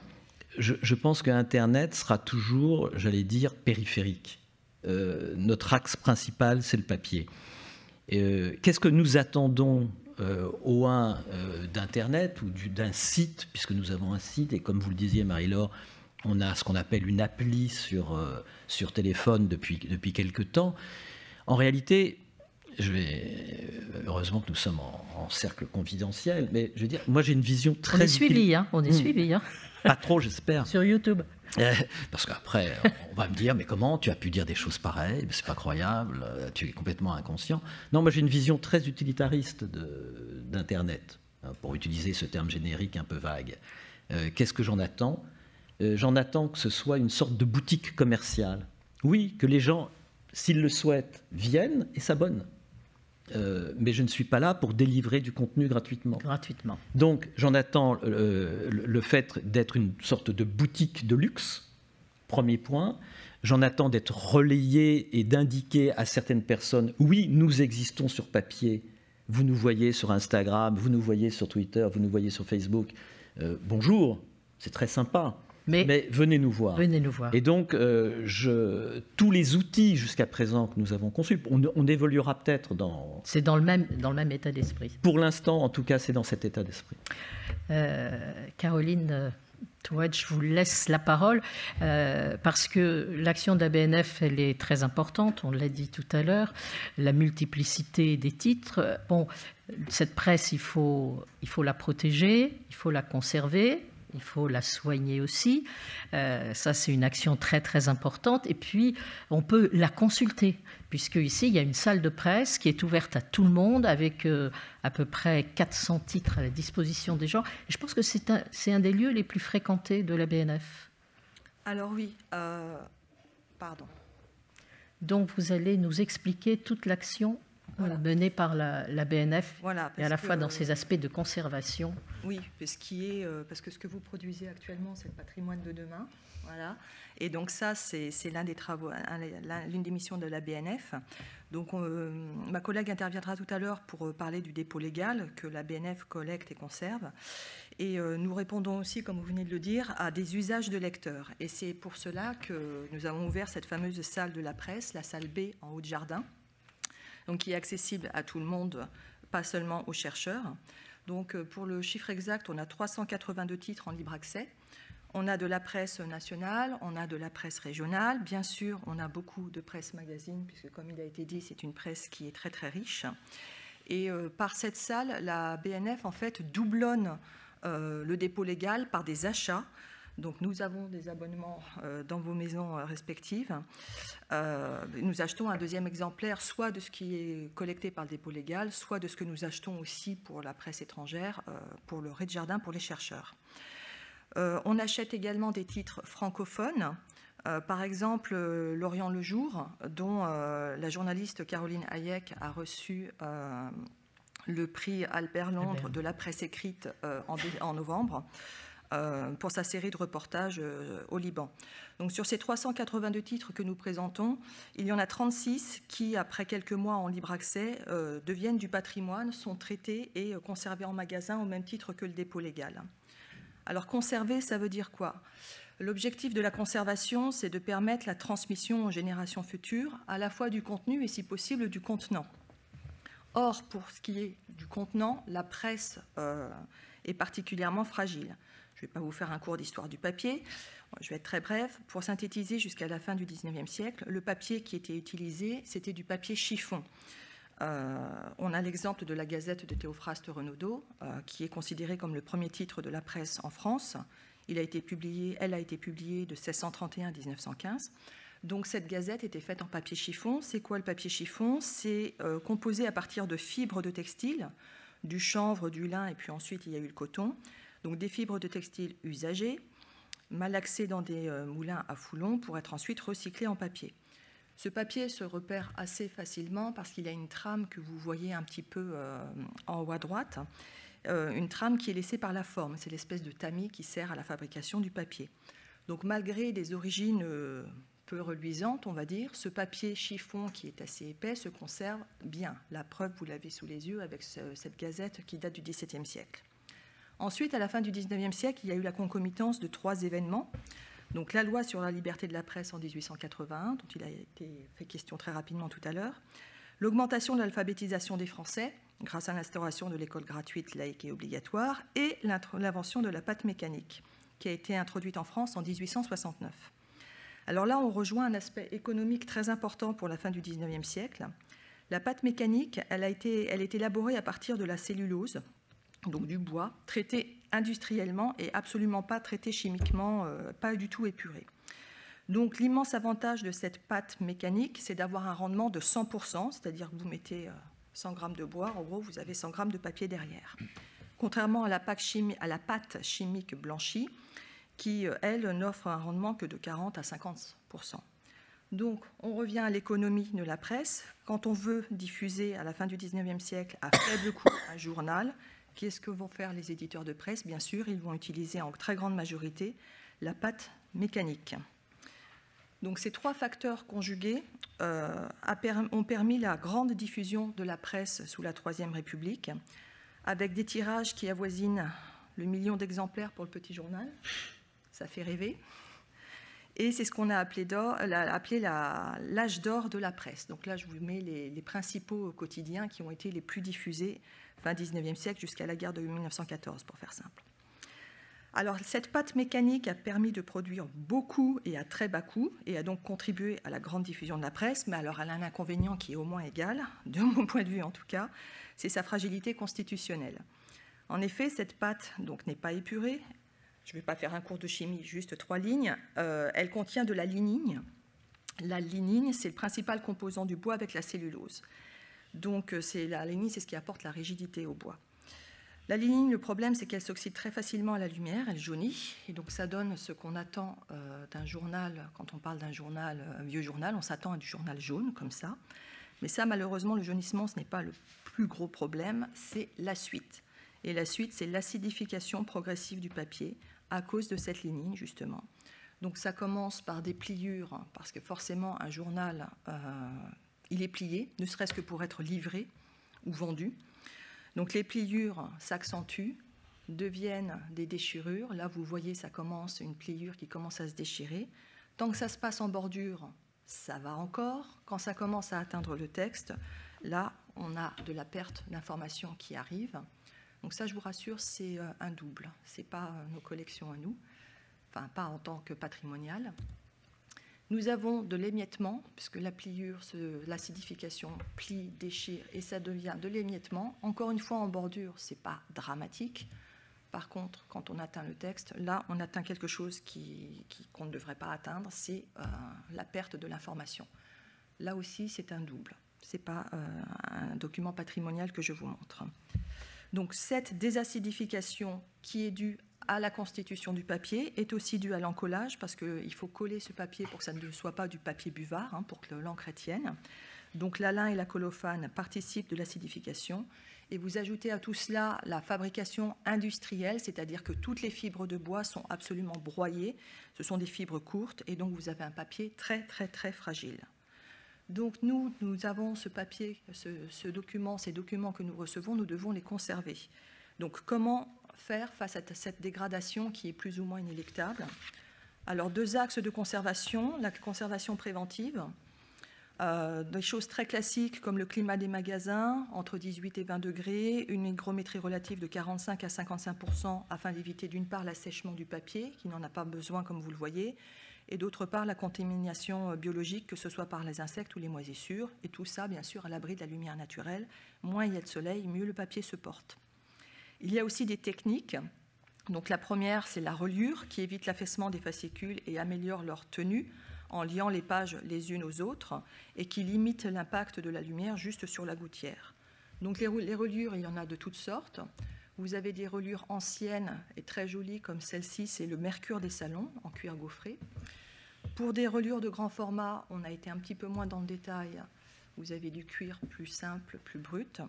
je pense qu'Internet sera toujours, j'allais dire, périphérique. Notre axe principal, c'est le papier. Qu'est-ce que nous attendons au 1 d'Internet ou d'un site, puisque nous avons un site, et comme vous le disiez, Marie-Laure, on a ce qu'on appelle une appli sur téléphone depuis quelque temps. En réalité, heureusement que nous sommes en cercle confidentiel, mais je veux dire, moi j'ai une vision très... On est suivi, hein, on est suivi. Hein. Pas trop, j'espère. Sur YouTube. Parce qu'après, on va me dire, mais comment tu as pu dire des choses pareilles? C'est pas croyable, tu es complètement inconscient. Non, moi j'ai une vision très utilitariste d'Internet, pour utiliser ce terme générique un peu vague. Qu'est-ce que j'en attends? J'en attends que ce soit une sorte de boutique commerciale. Oui, que les gens, s'ils le souhaitent, viennent et s'abonnent. Mais je ne suis pas là pour délivrer du contenu gratuitement. Donc, j'en attends le fait d'être une sorte de boutique de luxe, premier point. J'en attends d'être relayé et d'indiquer à certaines personnes, oui, nous existons sur papier, vous nous voyez sur Instagram, vous nous voyez sur Twitter, vous nous voyez sur Facebook. Bonjour, c'est très sympa. Mais venez nous voir. Venez nous voir. Et donc, tous les outils jusqu'à présent que nous avons conçus, on évoluera peut-être dans... C'est dans le même état d'esprit. Pour l'instant, en tout cas, c'est dans cet état d'esprit. Caroline Touet, je vous laisse la parole, parce que l'action de la BNF, elle est très importante, on l'a dit tout à l'heure, la multiplicité des titres. Bon, cette presse, il faut la protéger, il faut la conserver, il faut la soigner aussi. Ça, c'est une action très, très importante. Et puis, on peut la consulter, puisque ici, il y a une salle de presse qui est ouverte à tout le monde, avec à peu près 400 titres à la disposition des gens. Et je pense que c'est un des lieux les plus fréquentés de la BNF. Alors oui, pardon. Donc, vous allez nous expliquer toute l'action menée par la BNF, voilà, et à la fois dans ses aspects de conservation. Oui, parce que ce que vous produisez actuellement, c'est le patrimoine de demain. Voilà. Et donc ça, c'est l'un des travaux, l'une des missions de la BNF. Donc ma collègue interviendra tout à l'heure pour parler du dépôt légal que la BNF collecte et conserve. Et nous répondons aussi, comme vous venez de le dire, à des usages de lecteurs. Et c'est pour cela que nous avons ouvert cette fameuse salle de la presse, la salle B en haut de jardin, donc qui est accessible à tout le monde, pas seulement aux chercheurs. Donc pour le chiffre exact, on a 382 titres en libre accès. On a de la presse nationale, on a de la presse régionale. Bien sûr, on a beaucoup de presse magazine, puisque comme il a été dit, c'est une presse qui est très très riche. Et par cette salle, la BNF en fait doublonne le dépôt légal par des achats. Donc nous avons des abonnements dans vos maisons respectives. Nous achetons un deuxième exemplaire, soit de ce qui est collecté par le dépôt légal, soit de ce que nous achetons aussi pour la presse étrangère, pour le rez-de-jardin, pour les chercheurs. On achète également des titres francophones, par exemple L'Orient le Jour, dont la journaliste Caroline Hayek a reçu le prix Albert Londres de la presse écrite en novembre pour sa série de reportages au Liban. Donc sur ces 382 titres que nous présentons, il y en a 36 qui, après quelques mois en libre accès, deviennent du patrimoine, sont traités et conservés en magasin au même titre que le dépôt légal. Alors conserver, ça veut dire quoi? L'objectif de la conservation, c'est de permettre la transmission aux générations futures, à la fois du contenu et, si possible, du contenant. Or, pour ce qui est du contenant, la presse est particulièrement fragile. Je ne vais pas vous faire un cours d'histoire du papier, je vais être très bref. Pour synthétiser, jusqu'à la fin du XIXe siècle, le papier qui était utilisé, c'était du papier chiffon. On a l'exemple de la Gazette de Théophraste Renaudot, qui est considérée comme le premier titre de la presse en France. Elle a été publiée de 1631 à 1915. Donc cette gazette était faite en papier chiffon. C'est quoi le papier chiffon? C'est composé à partir de fibres de textile, du chanvre, du lin, et puis ensuite il y a eu le coton. Donc des fibres de textile usagées, malaxées dans des moulins à foulon pour être ensuite recyclées en papier. Ce papier se repère assez facilement parce qu'il a une trame que vous voyez un petit peu en haut à droite, une trame qui est laissée par la forme. C'est l'espèce de tamis qui sert à la fabrication du papier. Donc malgré des origines peu reluisantes, on va dire, ce papier chiffon qui est assez épais se conserve bien. La preuve, vous l'avez sous les yeux avec cette gazette qui date du XVIIe siècle. Ensuite, à la fin du XIXe siècle, il y a eu la concomitance de 3 événements. Donc la loi sur la liberté de la presse en 1881, dont il a été fait question très rapidement tout à l'heure, l'augmentation de l'alphabétisation des Français, grâce à l'instauration de l'école gratuite, laïque et obligatoire, et l'invention de la pâte mécanique, qui a été introduite en France en 1869. Alors là, on rejoint un aspect économique très important pour la fin du XIXe siècle. La pâte mécanique, elle est élaborée à partir de la cellulose, donc du bois, traité industriellement et absolument pas traité chimiquement, pas du tout épuré. Donc l'immense avantage de cette pâte mécanique, c'est d'avoir un rendement de 100%, c'est-à-dire que vous mettez 100 grammes de bois, en gros vous avez 100 grammes de papier derrière. Contrairement à la pâte chimique blanchie, qui, elle, n'offre un rendement que de 40 à 50%. Donc, on revient à l'économie de la presse. Quand on veut diffuser à la fin du XIXe siècle à faible coût un journal, qu'est-ce que vont faire les éditeurs de presse? Bien sûr, ils vont utiliser en très grande majorité la pâte mécanique. Donc, ces 3 facteurs conjugués ont permis la grande diffusion de la presse sous la Troisième République, avec des tirages qui avoisinent le million d'exemplaires pour le petit journal. Ça fait rêver. Et c'est ce qu'on a appelé l'âge d'or de la presse. Donc là, je vous mets les principaux quotidiens qui ont été les plus diffusés fin 19e siècle jusqu'à la guerre de 1914, pour faire simple. Alors, cette pâte mécanique a permis de produire beaucoup et à très bas coût, et a donc contribué à la grande diffusion de la presse, mais alors elle a un inconvénient qui est au moins égal, de mon point de vue en tout cas, c'est sa fragilité constitutionnelle. En effet, cette pâte n'est pas épurée. Je ne vais pas faire un cours de chimie, juste 3 lignes. Elle contient de la lignine. La lignine, c'est le principal composant du bois avec la cellulose. Donc, la lignine, c'est ce qui apporte la rigidité au bois. La lignine, le problème, c'est qu'elle s'oxyde très facilement à la lumière, elle jaunit, et donc ça donne ce qu'on attend d'un journal. Quand on parle d'un journal, un vieux journal, on s'attend à du journal jaune, comme ça. Mais ça, malheureusement, le jaunissement, ce n'est pas le plus gros problème, c'est la suite. Et la suite, c'est l'acidification progressive du papier à cause de cette lignine, justement. Donc ça commence par des pliures, parce que forcément, un journal, il est plié, ne serait-ce que pour être livré ou vendu. Donc les pliures s'accentuent, deviennent des déchirures. Là, vous voyez, ça commence, une pliure qui commence à se déchirer. Tant que ça se passe en bordure, ça va encore. Quand ça commence à atteindre le texte, là, on a de la perte d'information qui arrive. Donc ça, je vous rassure, c'est un double. Ce n'est pas nos collections à nous, enfin pas en tant que patrimonial. Nous avons de l'émiettement, puisque la pliure, l'acidification plie, déchire, et ça devient de l'émiettement. Encore une fois, en bordure, ce n'est pas dramatique. Par contre, quand on atteint le texte, là, on atteint quelque chose qu'on ne devrait pas atteindre, c'est la perte de l'information. Là aussi, c'est un double. Ce n'est pas un document patrimonial que je vous montre. Donc, cette désacidification qui est due à la constitution du papier est aussi due à l'encollage, parce qu'il faut coller ce papier pour que ça ne soit pas du papier buvard, hein, pour que l'encre tienne. Donc l'alun et la colophane participent de l'acidification. Et vous ajoutez à tout cela la fabrication industrielle, c'est-à-dire que toutes les fibres de bois sont absolument broyées. Ce sont des fibres courtes, et donc vous avez un papier très, très, très fragile. Donc nous avons ce papier, ces documents que nous recevons, nous devons les conserver. Donc comment faire face à cette dégradation qui est plus ou moins inéluctable? Alors, 2 axes de conservation, la conservation préventive, des choses très classiques comme le climat des magasins, entre 18 et 20 degrés, une hygrométrie relative de 45 à 55% afin d'éviter d'une part l'assèchement du papier, qui n'en a pas besoin comme vous le voyez, et d'autre part la contamination biologique, que ce soit par les insectes ou les moisissures, et tout ça bien sûr à l'abri de la lumière naturelle. Moins il y a de soleil, mieux le papier se porte. Il y a aussi des techniques. Donc la première, c'est la reliure, qui évite l'affaissement des fascicules et améliore leur tenue en liant les pages les unes aux autres et qui limite l'impact de la lumière juste sur la gouttière. Donc les reliures, il y en a de toutes sortes. Vous avez des reliures anciennes et très jolies comme celle-ci, c'est le Mercure des salons en cuir gaufré. Pour des reliures de grand format, on a été un petit peu moins dans le détail. Vous avez du cuir plus simple, plus brut.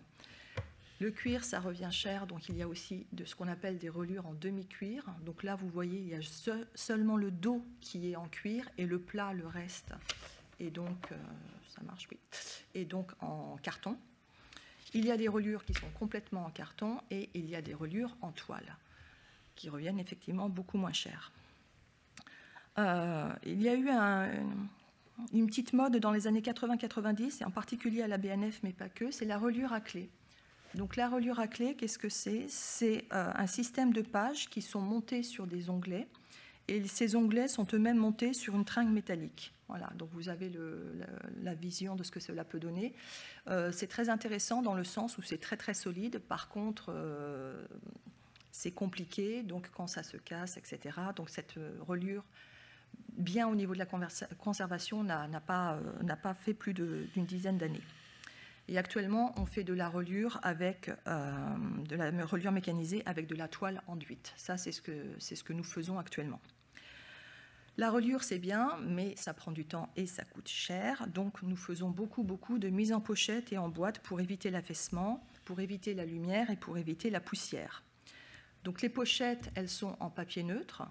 Le cuir, ça revient cher, donc il y a aussi de ce qu'on appelle des reliures en demi-cuir. Donc là, vous voyez, il y a seulement le dos qui est en cuir et le plat, le reste. Et donc, ça marche, oui. Et donc en carton. Il y a des reliures qui sont complètement en carton et il y a des reliures en toile qui reviennent effectivement beaucoup moins cher. Il y a eu une petite mode dans les années 80-90, et en particulier à la BNF, mais pas que, c'est la reliure à clé. Donc la reliure à clé, qu'est-ce que c'est? C'est un système de pages qui sont montées sur des onglets, et ces onglets sont eux-mêmes montés sur une tringle métallique. Voilà, donc vous avez la vision de ce que cela peut donner. C'est très intéressant dans le sens où c'est très très solide. Par contre, c'est compliqué, donc quand ça se casse, etc. Donc cette reliure, bien au niveau de la conservation, n'a pas fait plus d'une dizaine d'années. Et actuellement, on fait de la reliure avec de la reliure mécanisée avec de la toile enduite. Ça, c'est ce que nous faisons actuellement. La reliure, c'est bien, mais ça prend du temps et ça coûte cher. Donc, nous faisons beaucoup de mise en pochette et en boîte pour éviter l'affaissement, pour éviter la lumière et pour éviter la poussière. Donc, les pochettes, elles sont en papier neutre.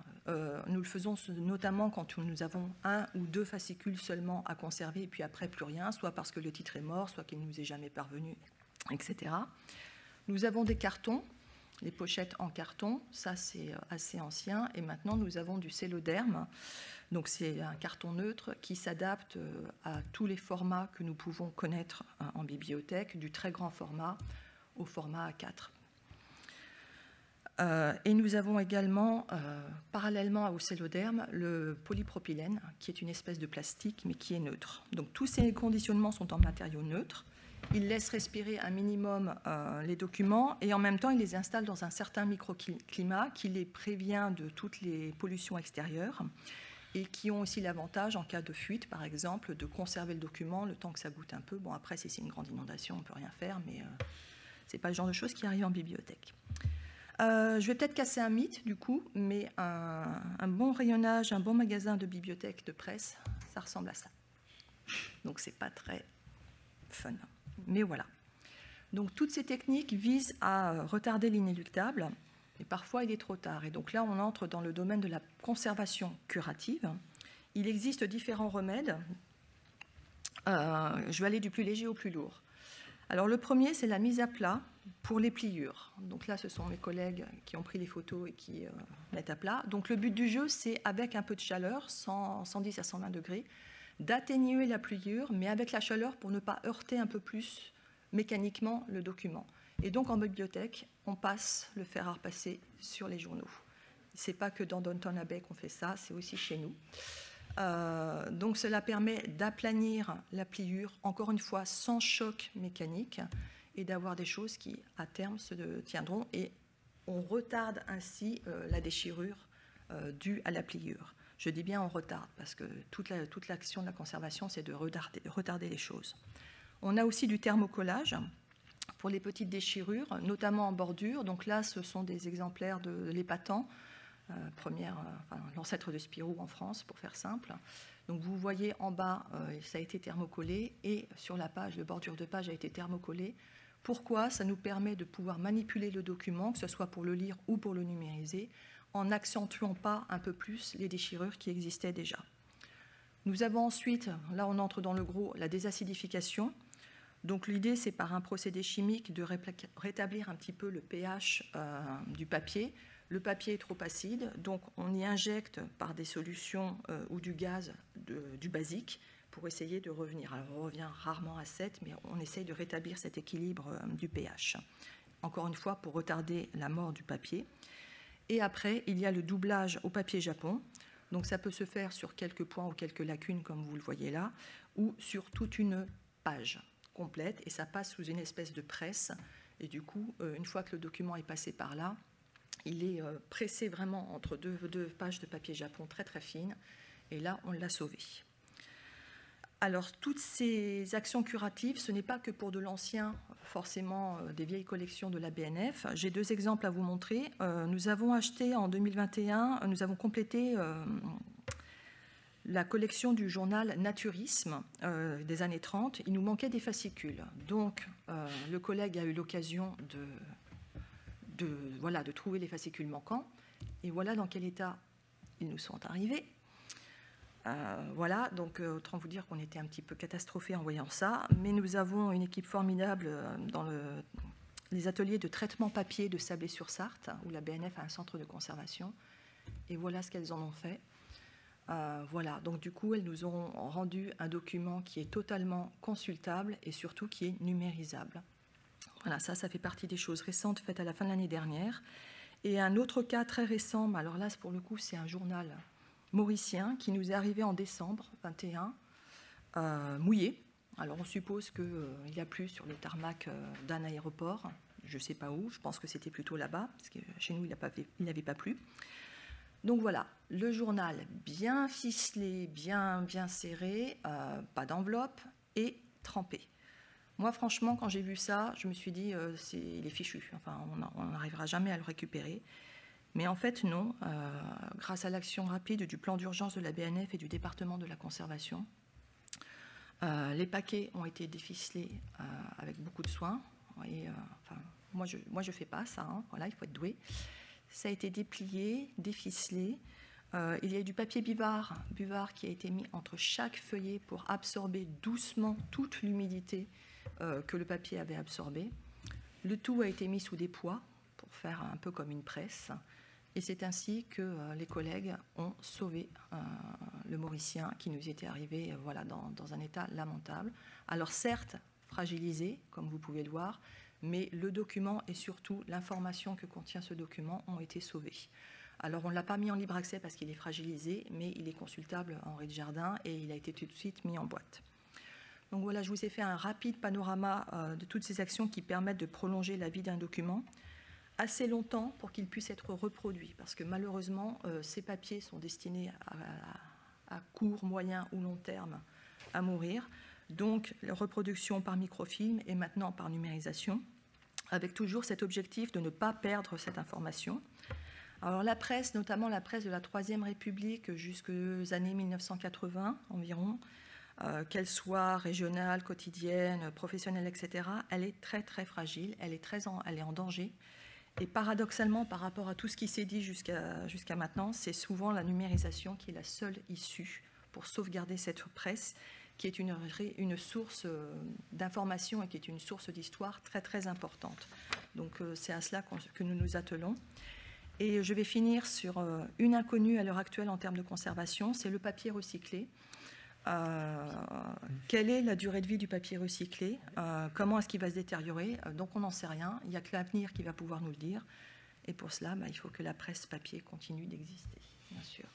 Nous le faisons notamment quand nous avons 1 ou 2 fascicules seulement à conserver et puis après plus rien, soit parce que le titre est mort, soit qu'il ne nous est jamais parvenu, etc. Nous avons des cartons, les pochettes en carton, ça c'est assez ancien, et maintenant nous avons du celloderme. Donc c'est un carton neutre qui s'adapte à tous les formats que nous pouvons connaître en bibliothèque, du très grand format au format A4. Et nous avons également, parallèlement au celloderme, le polypropylène, qui est une espèce de plastique, mais qui est neutre. Donc tous ces conditionnements sont en matériaux neutres. Ils laissent respirer un minimum les documents, et en même temps, ils les installent dans un certain microclimat qui les prévient de toutes les pollutions extérieures, et qui ont aussi l'avantage, en cas de fuite, par exemple, de conserver le document le temps que ça goûte un peu. Bon, après, si c'est une grande inondation, on ne peut rien faire, mais ce n'est pas le genre de choses qui arrivent en bibliothèque. Je vais peut-être casser un mythe, du coup, mais un bon rayonnage, un bon magasin de bibliothèque de presse, ça ressemble à ça. Donc, c'est pas très fun. Mais voilà. Donc, toutes ces techniques visent à retarder l'inéluctable, mais parfois, il est trop tard. Et donc là, on entre dans le domaine de la conservation curative. Il existe différents remèdes. Je vais aller du plus léger au plus lourd. Alors, le premier, c'est la mise à plat pour les pliures. Donc là, ce sont mes collègues qui ont pris les photos et qui mettent à plat. Donc, le but du jeu, c'est, avec un peu de chaleur, 110 à 120 degrés, d'atténuer la pliure, mais avec la chaleur pour ne pas heurter un peu plus mécaniquement le document. Et donc en bibliothèque, on passe le fer à repasser sur les journaux. Ce n'est pas que dans Downton Abbey qu'on fait ça, c'est aussi chez nous. Donc cela permet d'aplanir la pliure, encore une fois sans choc mécanique, et d'avoir des choses qui à terme se tiendront, et on retarde ainsi la déchirure due à la pliure. Je dis bien on retarde, parce que toute l'action de la conservation, c'est de retarder les choses. On a aussi du thermocollage pour les petites déchirures, notamment en bordure. Donc là, ce sont des exemplaires de l'Épatant, l'ancêtre de Spirou en France, pour faire simple. Donc vous voyez en bas, ça a été thermocollé, et sur la page, le bordure de page a été thermocollé. Pourquoi? Ça nous permet de pouvoir manipuler le document, que ce soit pour le lire ou pour le numériser, en n'accentuant pas un peu plus les déchirures qui existaient déjà. Nous avons ensuite, là on entre dans le gros, la désacidification. Donc l'idée, c'est par un procédé chimique de rétablir un petit peu le pH du papier. Le papier est trop acide, donc on y injecte par des solutions ou du gaz du basique pour essayer de revenir. Alors on revient rarement à 7, mais on essaye de rétablir cet équilibre du pH. Encore une fois, pour retarder la mort du papier. Et après, il y a le doublage au papier Japon. Donc ça peut se faire sur quelques points ou quelques lacunes, comme vous le voyez là, ou sur toute une page complète, et ça passe sous une espèce de presse. Et du coup, une fois que le document est passé par là, il est pressé vraiment entre deux pages de papier Japon très très fines, et là, on l'a sauvé. Alors, toutes ces actions curatives, ce n'est pas que pour de l'ancien, forcément des vieilles collections de la BNF. J'ai 2 exemples à vous montrer. Nous avons acheté en 2021, nous avons complété la collection du journal Naturisme des années 30. Il nous manquait des fascicules. Donc, le collègue a eu l'occasion de trouver les fascicules manquants. Et voilà dans quel état ils nous sont arrivés. Voilà, donc autant vous dire qu'on était un petit peu catastrophés en voyant ça, mais nous avons une équipe formidable dans les ateliers de traitement papier de Sablé-sur-Sarthe, où la BNF a un centre de conservation, et voilà ce qu'elles en ont fait. Voilà, donc du coup, elles nous ont rendu un document qui est totalement consultable et surtout qui est numérisable. Voilà, ça fait partie des choses récentes faites à la fin de l'année dernière. Et un autre cas très récent, mais alors là, pour le coup, c'est un journal mauricien qui nous est arrivé en décembre 21, mouillé. Alors on suppose qu'il a plu sur le tarmac d'un aéroport, je ne sais pas où, je pense que c'était plutôt là-bas, parce que chez nous il n'avait pas plu. Donc voilà, le journal bien ficelé, bien serré, pas d'enveloppe et trempé. Moi franchement, quand j'ai vu ça, je me suis dit, il est fichu, enfin on n'arrivera jamais à le récupérer. Mais en fait, non. Grâce à l'action rapide du plan d'urgence de la BNF et du département de la conservation, les paquets ont été déficelés avec beaucoup de soin. Et, moi, je ne fais pas ça. Hein. Voilà, il faut être doué. Ça a été déplié, déficelé. Il y a du papier buvard qui a été mis entre chaque feuillet pour absorber doucement toute l'humidité que le papier avait absorbée. Le tout a été mis sous des poids pour faire un peu comme une presse. Et c'est ainsi que les collègues ont sauvé le Mauricien qui nous était arrivé dans un état lamentable. Alors certes, fragilisé, comme vous pouvez le voir, mais le document et surtout l'information que contient ce document ont été sauvés. Alors on ne l'a pas mis en libre accès parce qu'il est fragilisé, mais il est consultable en rez-de-jardin et il a été tout de suite mis en boîte. Donc voilà, je vous ai fait un rapide panorama de toutes ces actions qui permettent de prolonger la vie d'un document assez longtemps pour qu'il puisse être reproduit, parce que malheureusement, ces papiers sont destinés à court, moyen ou long terme à mourir. Donc, la reproduction par microfilm et maintenant par numérisation, avec toujours cet objectif de ne pas perdre cette information. Alors la presse, notamment la presse de la Troisième République jusqu'aux années 1980 environ, qu'elle soit régionale, quotidienne, professionnelle, etc., elle est très très fragile, elle est en danger. Et paradoxalement, par rapport à tout ce qui s'est dit jusqu'à maintenant, c'est souvent la numérisation qui est la seule issue pour sauvegarder cette presse, qui est une source d'information et qui est une source d'histoire très très importante. Donc c'est à cela que nous nous attelons. Et je vais finir sur une inconnue à l'heure actuelle en termes de conservation, c'est le papier recyclé. quelle est la durée de vie du papier recyclé? Comment est-ce qu'il va se détériorer? Donc on n'en sait rien. Il n'y a que l'avenir qui va pouvoir nous le dire. Et pour cela, il faut que la presse papier continue d'exister, bien sûr.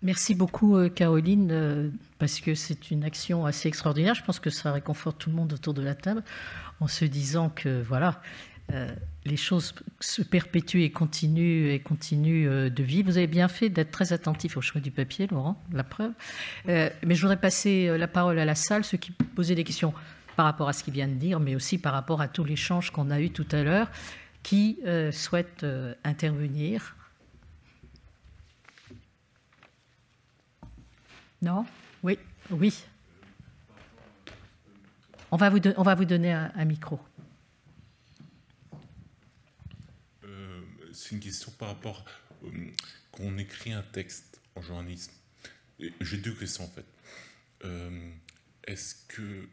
Merci beaucoup, Caroline, parce que c'est une action assez extraordinaire. Je pense que ça réconforte tout le monde autour de la table en se disant que voilà, les choses se perpétuent et continuent de vivre. Vous avez bien fait d'être très attentif au choix du papier, Laurent, la preuve. Mais je voudrais passer la parole à la salle, ceux qui posaient des questions par rapport à ce qu'il vient de dire, mais aussi par rapport à tout l'échange qu'on a eu tout à l'heure. Qui souhaite intervenir? Non? Oui, oui. On va vous donner un micro. C'est une question par rapport quand on écrit un texte en journalisme. J'ai deux questions en fait. Est-ce que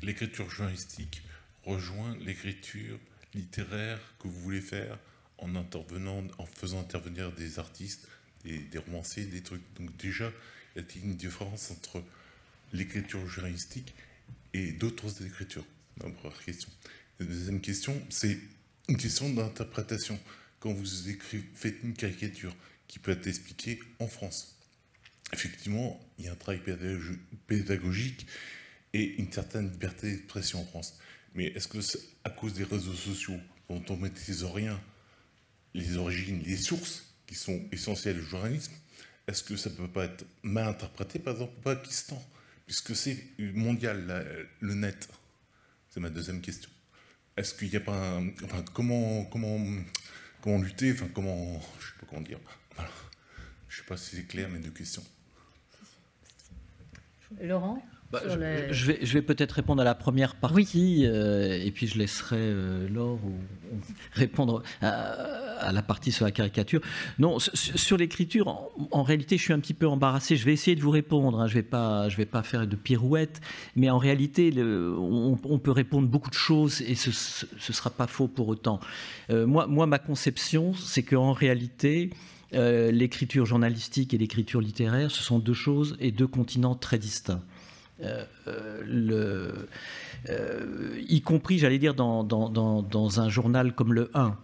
l'écriture journalistique rejoint l'écriture littéraire que vous voulez faire en intervenant, en faisant intervenir des artistes, des romanciers, des trucs? Donc déjà, y a-t-il une différence entre l'écriture journalistique et d'autres écritures? Ma première question. La deuxième question, c'est une question d'interprétation. Quand vous faites une caricature qui peut être expliquée en France, effectivement, il y a un travail pédagogique et une certaine liberté d'expression en France. Mais est-ce que, à cause des réseaux sociaux, dont on ne maîtrise rien, les origines, les sources qui sont essentielles au journalisme, est-ce que ça ne peut pas être mal interprété, par exemple, au Pakistan, puisque c'est mondial, le net? C'est ma deuxième question. Est-ce qu'il n'y a pas un... Enfin, comment lutter, enfin, comment... Je ne sais pas comment dire. Voilà. Je ne sais pas si c'est clair, mes deux questions. Laurent? Je vais peut-être répondre à la première partie, et puis je laisserai Laure répondre à la partie sur la caricature. Non, sur l'écriture, en réalité, je suis un petit peu embarrassé. Je vais essayer de vous répondre, hein. Je vais pas faire de pirouette, mais en réalité, on peut répondre beaucoup de choses, et ce sera pas faux pour autant. Moi, ma conception, c'est qu'en réalité, l'écriture journalistique et l'écriture littéraire, ce sont deux choses et deux continents très distincts. Y compris, j'allais dire, dans un journal comme Le 1.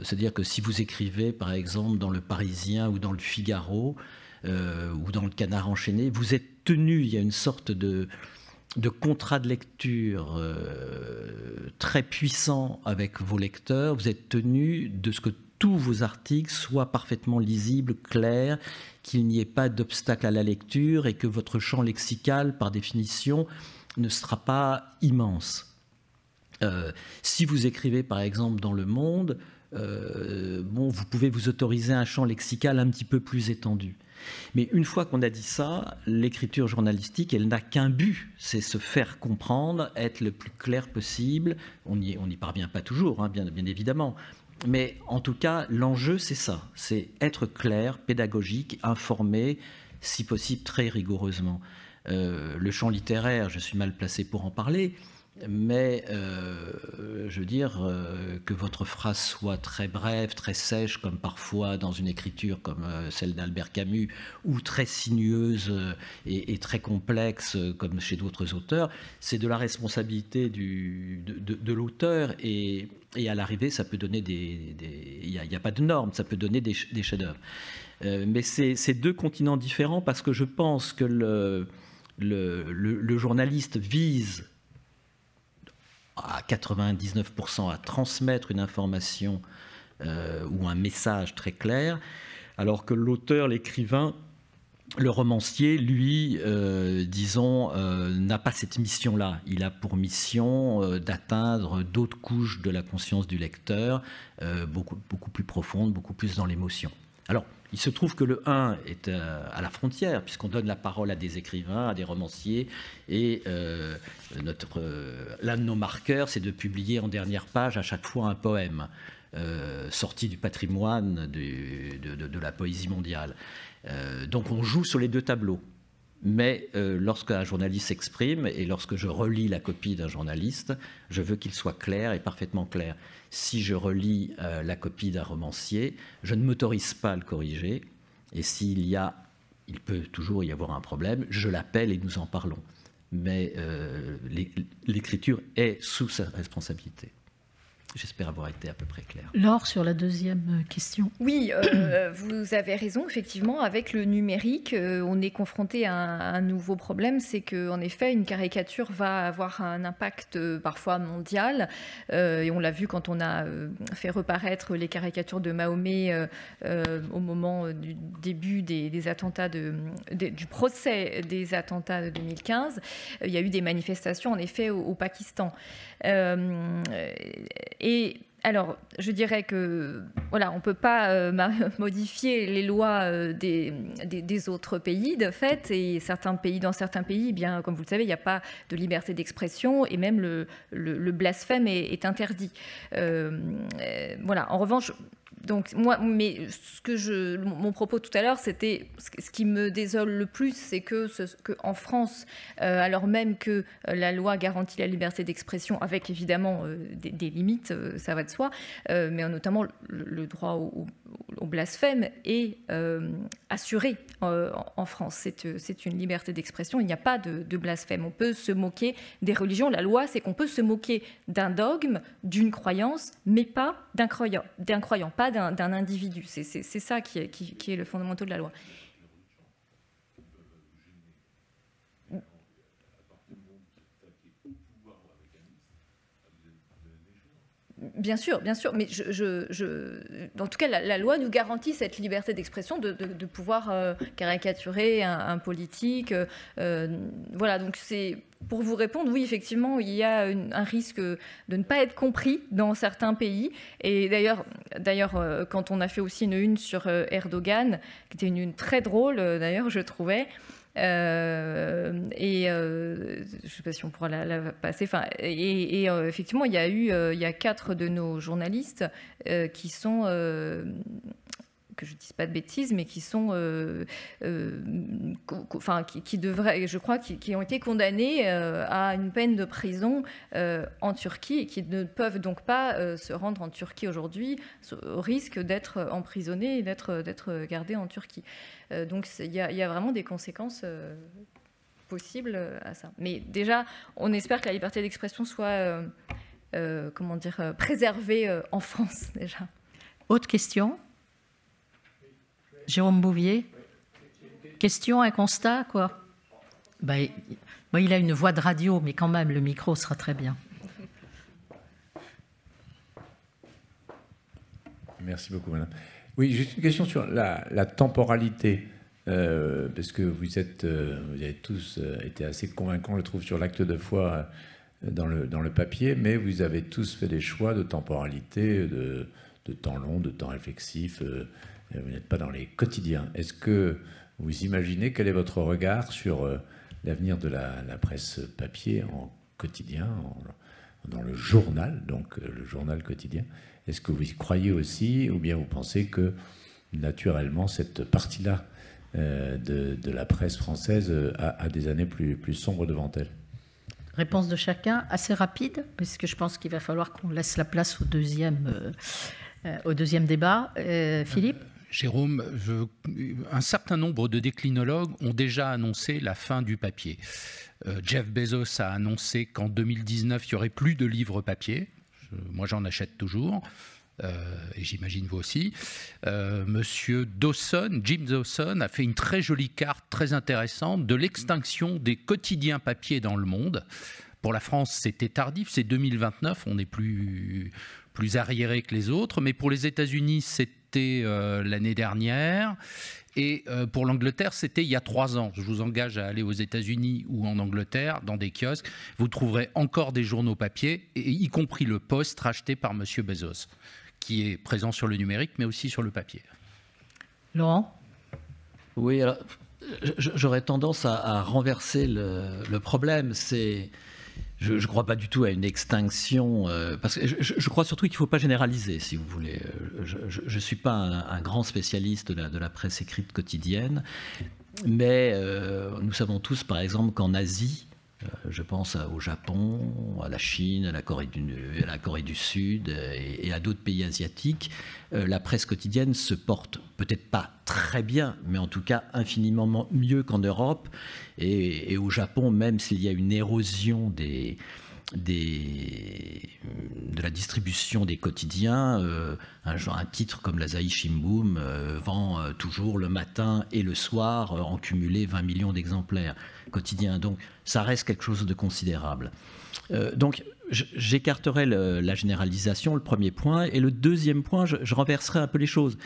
C'est-à-dire que si vous écrivez, par exemple, dans Le Parisien ou dans Le Figaro ou dans Le Canard enchaîné, vous êtes tenu, il y a une sorte de contrat de lecture très puissant avec vos lecteurs, vous êtes tenu de ce que tous vos articles soient parfaitement lisibles, clairs, qu'il n'y ait pas d'obstacle à la lecture et que votre champ lexical, par définition, ne sera pas immense. Si vous écrivez, par exemple, dans Le Monde, vous pouvez vous autoriser un champ lexical un petit peu plus étendu. Mais une fois qu'on a dit ça, l'écriture journalistique, elle n'a qu'un but, c'est se faire comprendre, être le plus clair possible. On n'y parvient pas toujours, hein, bien évidemment. Mais en tout cas, l'enjeu, c'est ça, c'est être clair, pédagogique, informé, si possible très rigoureusement. Le champ littéraire, je suis mal placé pour en parler, mais je veux dire que votre phrase soit très brève, très sèche, comme parfois dans une écriture comme celle d'Albert Camus, ou très sinueuse et très complexe, comme chez d'autres auteurs, c'est de la responsabilité de l'auteur, et à l'arrivée, ça peut donner il n'y a pas de normes, ça peut donner des chefs-d'œuvre. Mais c'est deux continents différents, parce que je pense que le journaliste vise à 99% à transmettre une information ou un message très clair, alors que l'auteur, l'écrivain, le romancier, lui, disons, n'a pas cette mission-là. Il a pour mission d'atteindre d'autres couches de la conscience du lecteur, beaucoup plus profondes, beaucoup plus dans l'émotion. Alors, il se trouve que le 1 est à la frontière, puisqu'on donne la parole à des écrivains, à des romanciers, et l'un de nos marqueurs, c'est de publier en dernière page à chaque fois un poème sorti du patrimoine de la poésie mondiale. Donc on joue sur les deux tableaux. Mais lorsqu'un journaliste s'exprime, et lorsque je relis la copie d'un journaliste, je veux qu'il soit clair et parfaitement clair. Si je relis la copie d'un romancier, je ne m'autorise pas à le corriger. Et s'il y a il peut toujours y avoir un problème, je l'appelle et nous en parlons. Mais l'écriture est sous sa responsabilité. J'espère avoir été à peu près clair. Laure, sur la deuxième question. Oui, vous avez raison. Effectivement, avec le numérique, on est confronté à un nouveau problème. C'est qu'en effet, une caricature va avoir un impact parfois mondial. Et on l'a vu quand on a fait reparaître les caricatures de Mahomet au moment du début des attentats du procès des attentats de 2015. Il y a eu des manifestations, en effet, au Pakistan. Et alors, je dirais que voilà, on ne peut pas modifier les lois des autres pays, de fait. Et dans certains pays, eh bien, comme vous le savez, il n'y a pas de liberté d'expression et même le blasphème est interdit. Voilà. En revanche. Donc mon propos tout à l'heure, c'était ce qui me désole le plus, c'est que en France, alors même que la loi garantit la liberté d'expression, avec évidemment des limites, ça va de soi, mais notamment le droit au blasphème est assuré en France. C'est une liberté d'expression, il n'y a pas de blasphème. On peut se moquer des religions. La loi, c'est qu'on peut se moquer d'un dogme, d'une croyance, mais pas d'un croyant, pas d'un individu. C'est ça qui est le fondamental de la loi. Bien sûr, mais en tout cas, la loi nous garantit cette liberté d'expression de pouvoir caricaturer un politique. Voilà, donc c'est pour vous répondre, oui, effectivement, il y a un risque de ne pas être compris dans certains pays. Et d'ailleurs, quand on a fait aussi une une sur Erdogan, qui était une une très drôle, d'ailleurs, je trouvais. Je ne sais pas si on pourra la passer. Enfin, effectivement, il y a 4 de nos journalistes qui sont, que je ne dise pas de bêtises, mais qui sont, qui devraient, je crois, qui ont été condamnés à une peine de prison en Turquie et qui ne peuvent donc pas se rendre en Turquie aujourd'hui au risque d'être emprisonnés et d'être gardés en Turquie. Donc il y a vraiment des conséquences possibles à ça. Mais déjà, on espère que la liberté d'expression soit préservée en France déjà. Autre question ? Jérôme Bouvier. Question, un constat, quoi. Il a une voix de radio, mais quand même, le micro sera très bien. Merci beaucoup, madame. Oui, juste une question sur la temporalité, parce que vous avez tous été assez convaincants, je trouve, sur l'acte de foi dans le papier, mais vous avez tous fait des choix de temporalité, de temps long, de temps réflexif. Vous n'êtes pas dans les quotidiens. Est-ce que vous imaginez quel est votre regard sur l'avenir de la presse papier en quotidien, dans le journal, donc le journal quotidien? Est-ce que vous y croyez aussi, ou bien vous pensez que naturellement cette partie-là de la presse française a des années plus sombres devant elle? Réponse de chacun, assez rapide, parce que je pense qu'il va falloir qu'on laisse la place au deuxième débat. Philippe? Jérôme, un certain nombre de déclinologues ont déjà annoncé la fin du papier. Jeff Bezos a annoncé qu'en 2019, il n'y aurait plus de livres papier. Moi, j'en achète toujours, et j'imagine vous aussi. Monsieur Dawson, Jim Dawson, a fait une très jolie carte, très intéressante, de l'extinction des quotidiens papier dans le monde. Pour la France, c'était tardif, c'est 2029, on est plus arriéré que les autres, mais pour les États-Unis, c'était l'année dernière, et pour l'Angleterre, c'était il y a 3 ans. Je vous engage à aller aux États-Unis ou en Angleterre, dans des kiosques, vous trouverez encore des journaux papier, y compris le Post racheté par Monsieur Bezos, qui est présent sur le numérique, mais aussi sur le papier. Laurent ? Oui, alors, j'aurais tendance à renverser le problème. Je ne crois pas du tout à une extinction, parce que je crois surtout qu'il ne faut pas généraliser, si vous voulez. Je ne suis pas un grand spécialiste de la presse écrite quotidienne, mais nous savons tous, par exemple, qu'en Asie, Je pense au Japon, à la Chine, à la Corée du Sud et à d'autres pays asiatiques. La presse quotidienne se porte peut-être pas très bien, mais en tout cas infiniment mieux qu'en Europe. Et au Japon, même s'il y a une érosion de la distribution des quotidiens, un titre comme l'Asahi Shimbun vend toujours le matin et le soir en cumulé 20 millions d'exemplaires quotidiens. Donc ça reste quelque chose de considérable. Donc j'écarterai la généralisation, le premier point. Et le deuxième point, je renverserai un peu les choses.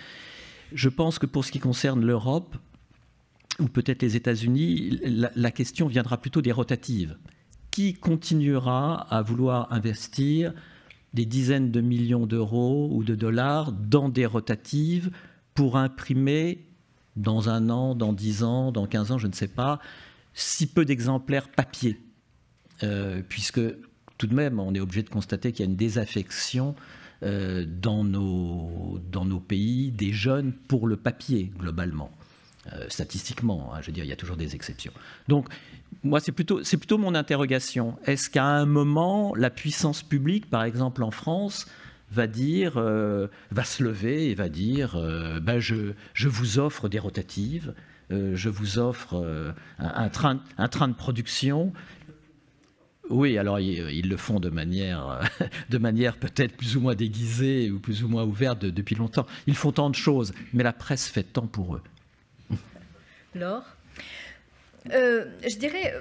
Je pense que pour ce qui concerne l'Europe, ou peut-être les États-Unis, la question viendra plutôt des rotatives. Qui continuera à vouloir investir des dizaines de millions d'euros ou de dollars dans des rotatives pour imprimer dans 1 an, dans 10 ans, dans 15 ans, je ne sais pas, si peu d'exemplaires papier, puisque tout de même, on est obligé de constater qu'il y a une désaffection dans nos pays des jeunes pour le papier, globalement. Statistiquement, je veux dire, il y a toujours des exceptions. Donc, moi, c'est plutôt mon interrogation. Est-ce qu'à un moment, la puissance publique, par exemple en France, va se lever et va dire je vous offre des rotatives, je vous offre un train de production. Oui, alors ils le font de manière peut-être plus ou moins déguisée ou plus ou moins ouverte depuis longtemps. Ils font tant de choses, mais la presse fait tant pour eux. Laure ? Je dirais,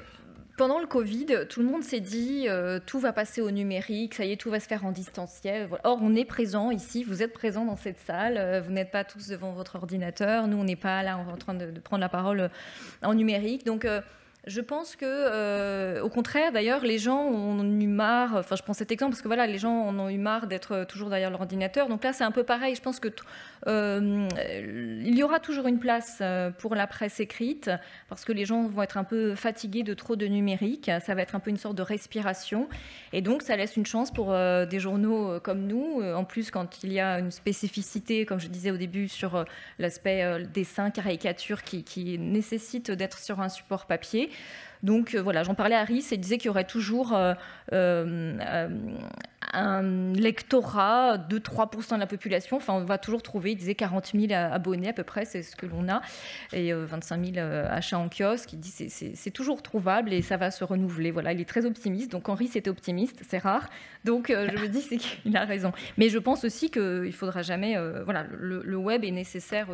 pendant le Covid, tout le monde s'est dit tout va passer au numérique, ça y est, tout va se faire en distanciel. Or, on est présent ici, vous êtes présents dans cette salle, vous n'êtes pas tous devant votre ordinateur, nous, on n'est pas là en train de prendre la parole en numérique. Donc, je pense que, au contraire, d'ailleurs, les gens ont eu marre, enfin je prends cet exemple parce que voilà, les gens en ont eu marre d'être toujours derrière l'ordinateur. Donc là, c'est un peu pareil. Je pense que il y aura toujours une place pour la presse écrite parce que les gens vont être un peu fatigués de trop de numérique. Ça va être un peu une sorte de respiration. Et donc, ça laisse une chance pour des journaux comme nous. En plus, quand il y a une spécificité, comme je disais au début, sur l'aspect dessin, caricature qui nécessite d'être sur un support papier. Donc voilà, j'en parlais à Rhys et il disait qu'il y aurait toujours un lectorat de 3% de la population. Enfin, on va toujours trouver, il disait 40 000 abonnés à peu près, c'est ce que l'on a, et 25 000 achats en kiosque. Il dit c'est toujours trouvable et ça va se renouveler. Voilà, il est très optimiste. Donc Henri était optimiste, c'est rare. Donc je me dis c'est qu'il a raison. Mais je pense aussi qu'il ne faudra jamais... voilà, le web est nécessaire.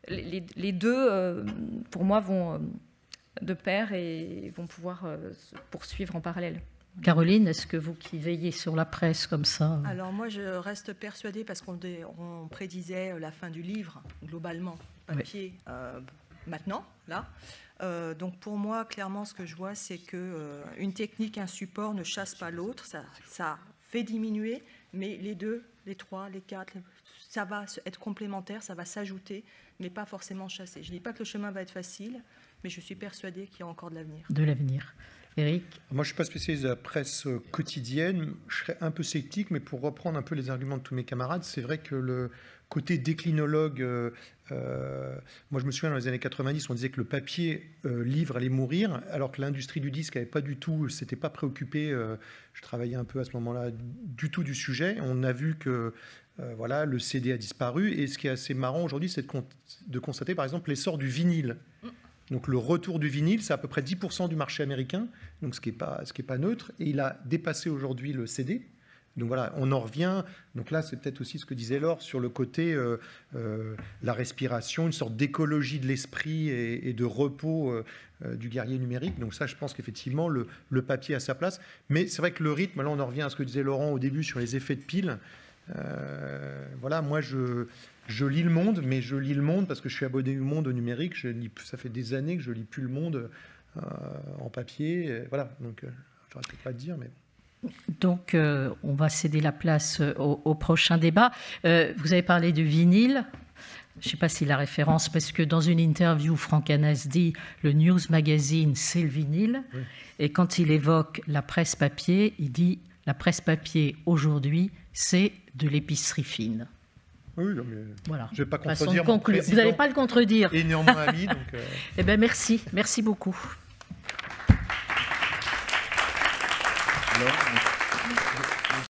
Les deux, pour moi, vont de pair et vont pouvoir se poursuivre en parallèle. Caroline, est-ce que vous qui veillez sur la presse comme ça? Alors moi, je reste persuadée, parce qu'on prédisait la fin du livre, globalement, papier, oui. Maintenant, là. Donc pour moi, clairement, ce que je vois, c'est qu'une technique, un support ne chasse pas l'autre, ça fait diminuer, mais les deux, les trois, les quatre, ça va être complémentaire, ça va s'ajouter, mais pas forcément chasser. Je ne dis pas que le chemin va être facile, mais je suis persuadée qu'il y a encore de l'avenir. De l'avenir. Éric ? Moi, je ne suis pas spécialiste de la presse quotidienne. Je serais un peu sceptique, mais pour reprendre un peu les arguments de tous mes camarades, c'est vrai que le côté déclinologue, moi je me souviens dans les années 90, on disait que le papier livre allait mourir, alors que l'industrie du disque n'avait pas du tout, s'était pas préoccupée, je travaillais un peu à ce moment-là, du tout du sujet. On a vu que voilà, le CD a disparu, et ce qui est assez marrant aujourd'hui, c'est de constater par exemple l'essor du vinyle. Donc le retour du vinyle, c'est à peu près 10% du marché américain, donc ce qui est pas neutre, et il a dépassé aujourd'hui le CD. Donc voilà, on en revient. Donc là, c'est peut-être aussi ce que disait Laure sur le côté la respiration, une sorte d'écologie de l'esprit et de repos du guerrier numérique. Donc ça, je pense qu'effectivement, le papier a sa place. Mais c'est vrai que le rythme, là, on en revient à ce que disait Laurent au début sur les effets de pile. Voilà, moi, je lis Le Monde, mais je lis Le Monde parce que je suis abonné au Monde au numérique. Ça fait des années que je lis plus Le Monde en papier. Voilà, donc j'aurais peut-être pas à te dire, mais... Donc, on va céder la place au prochain débat. Vous avez parlé de vinyle. Je ne sais pas si la référence, parce que dans une interview, Franck Hanès dit le News Magazine, c'est le vinyle. Oui. Et quand il évoque la presse papier, il dit la presse papier aujourd'hui, c'est de l'épicerie fine. Oui, non, mais voilà. Je ne vais pas contredire mon président. Vous n'allez pas le contredire. Et néanmoins ami. Donc Eh bien, merci. Merci beaucoup. Alors,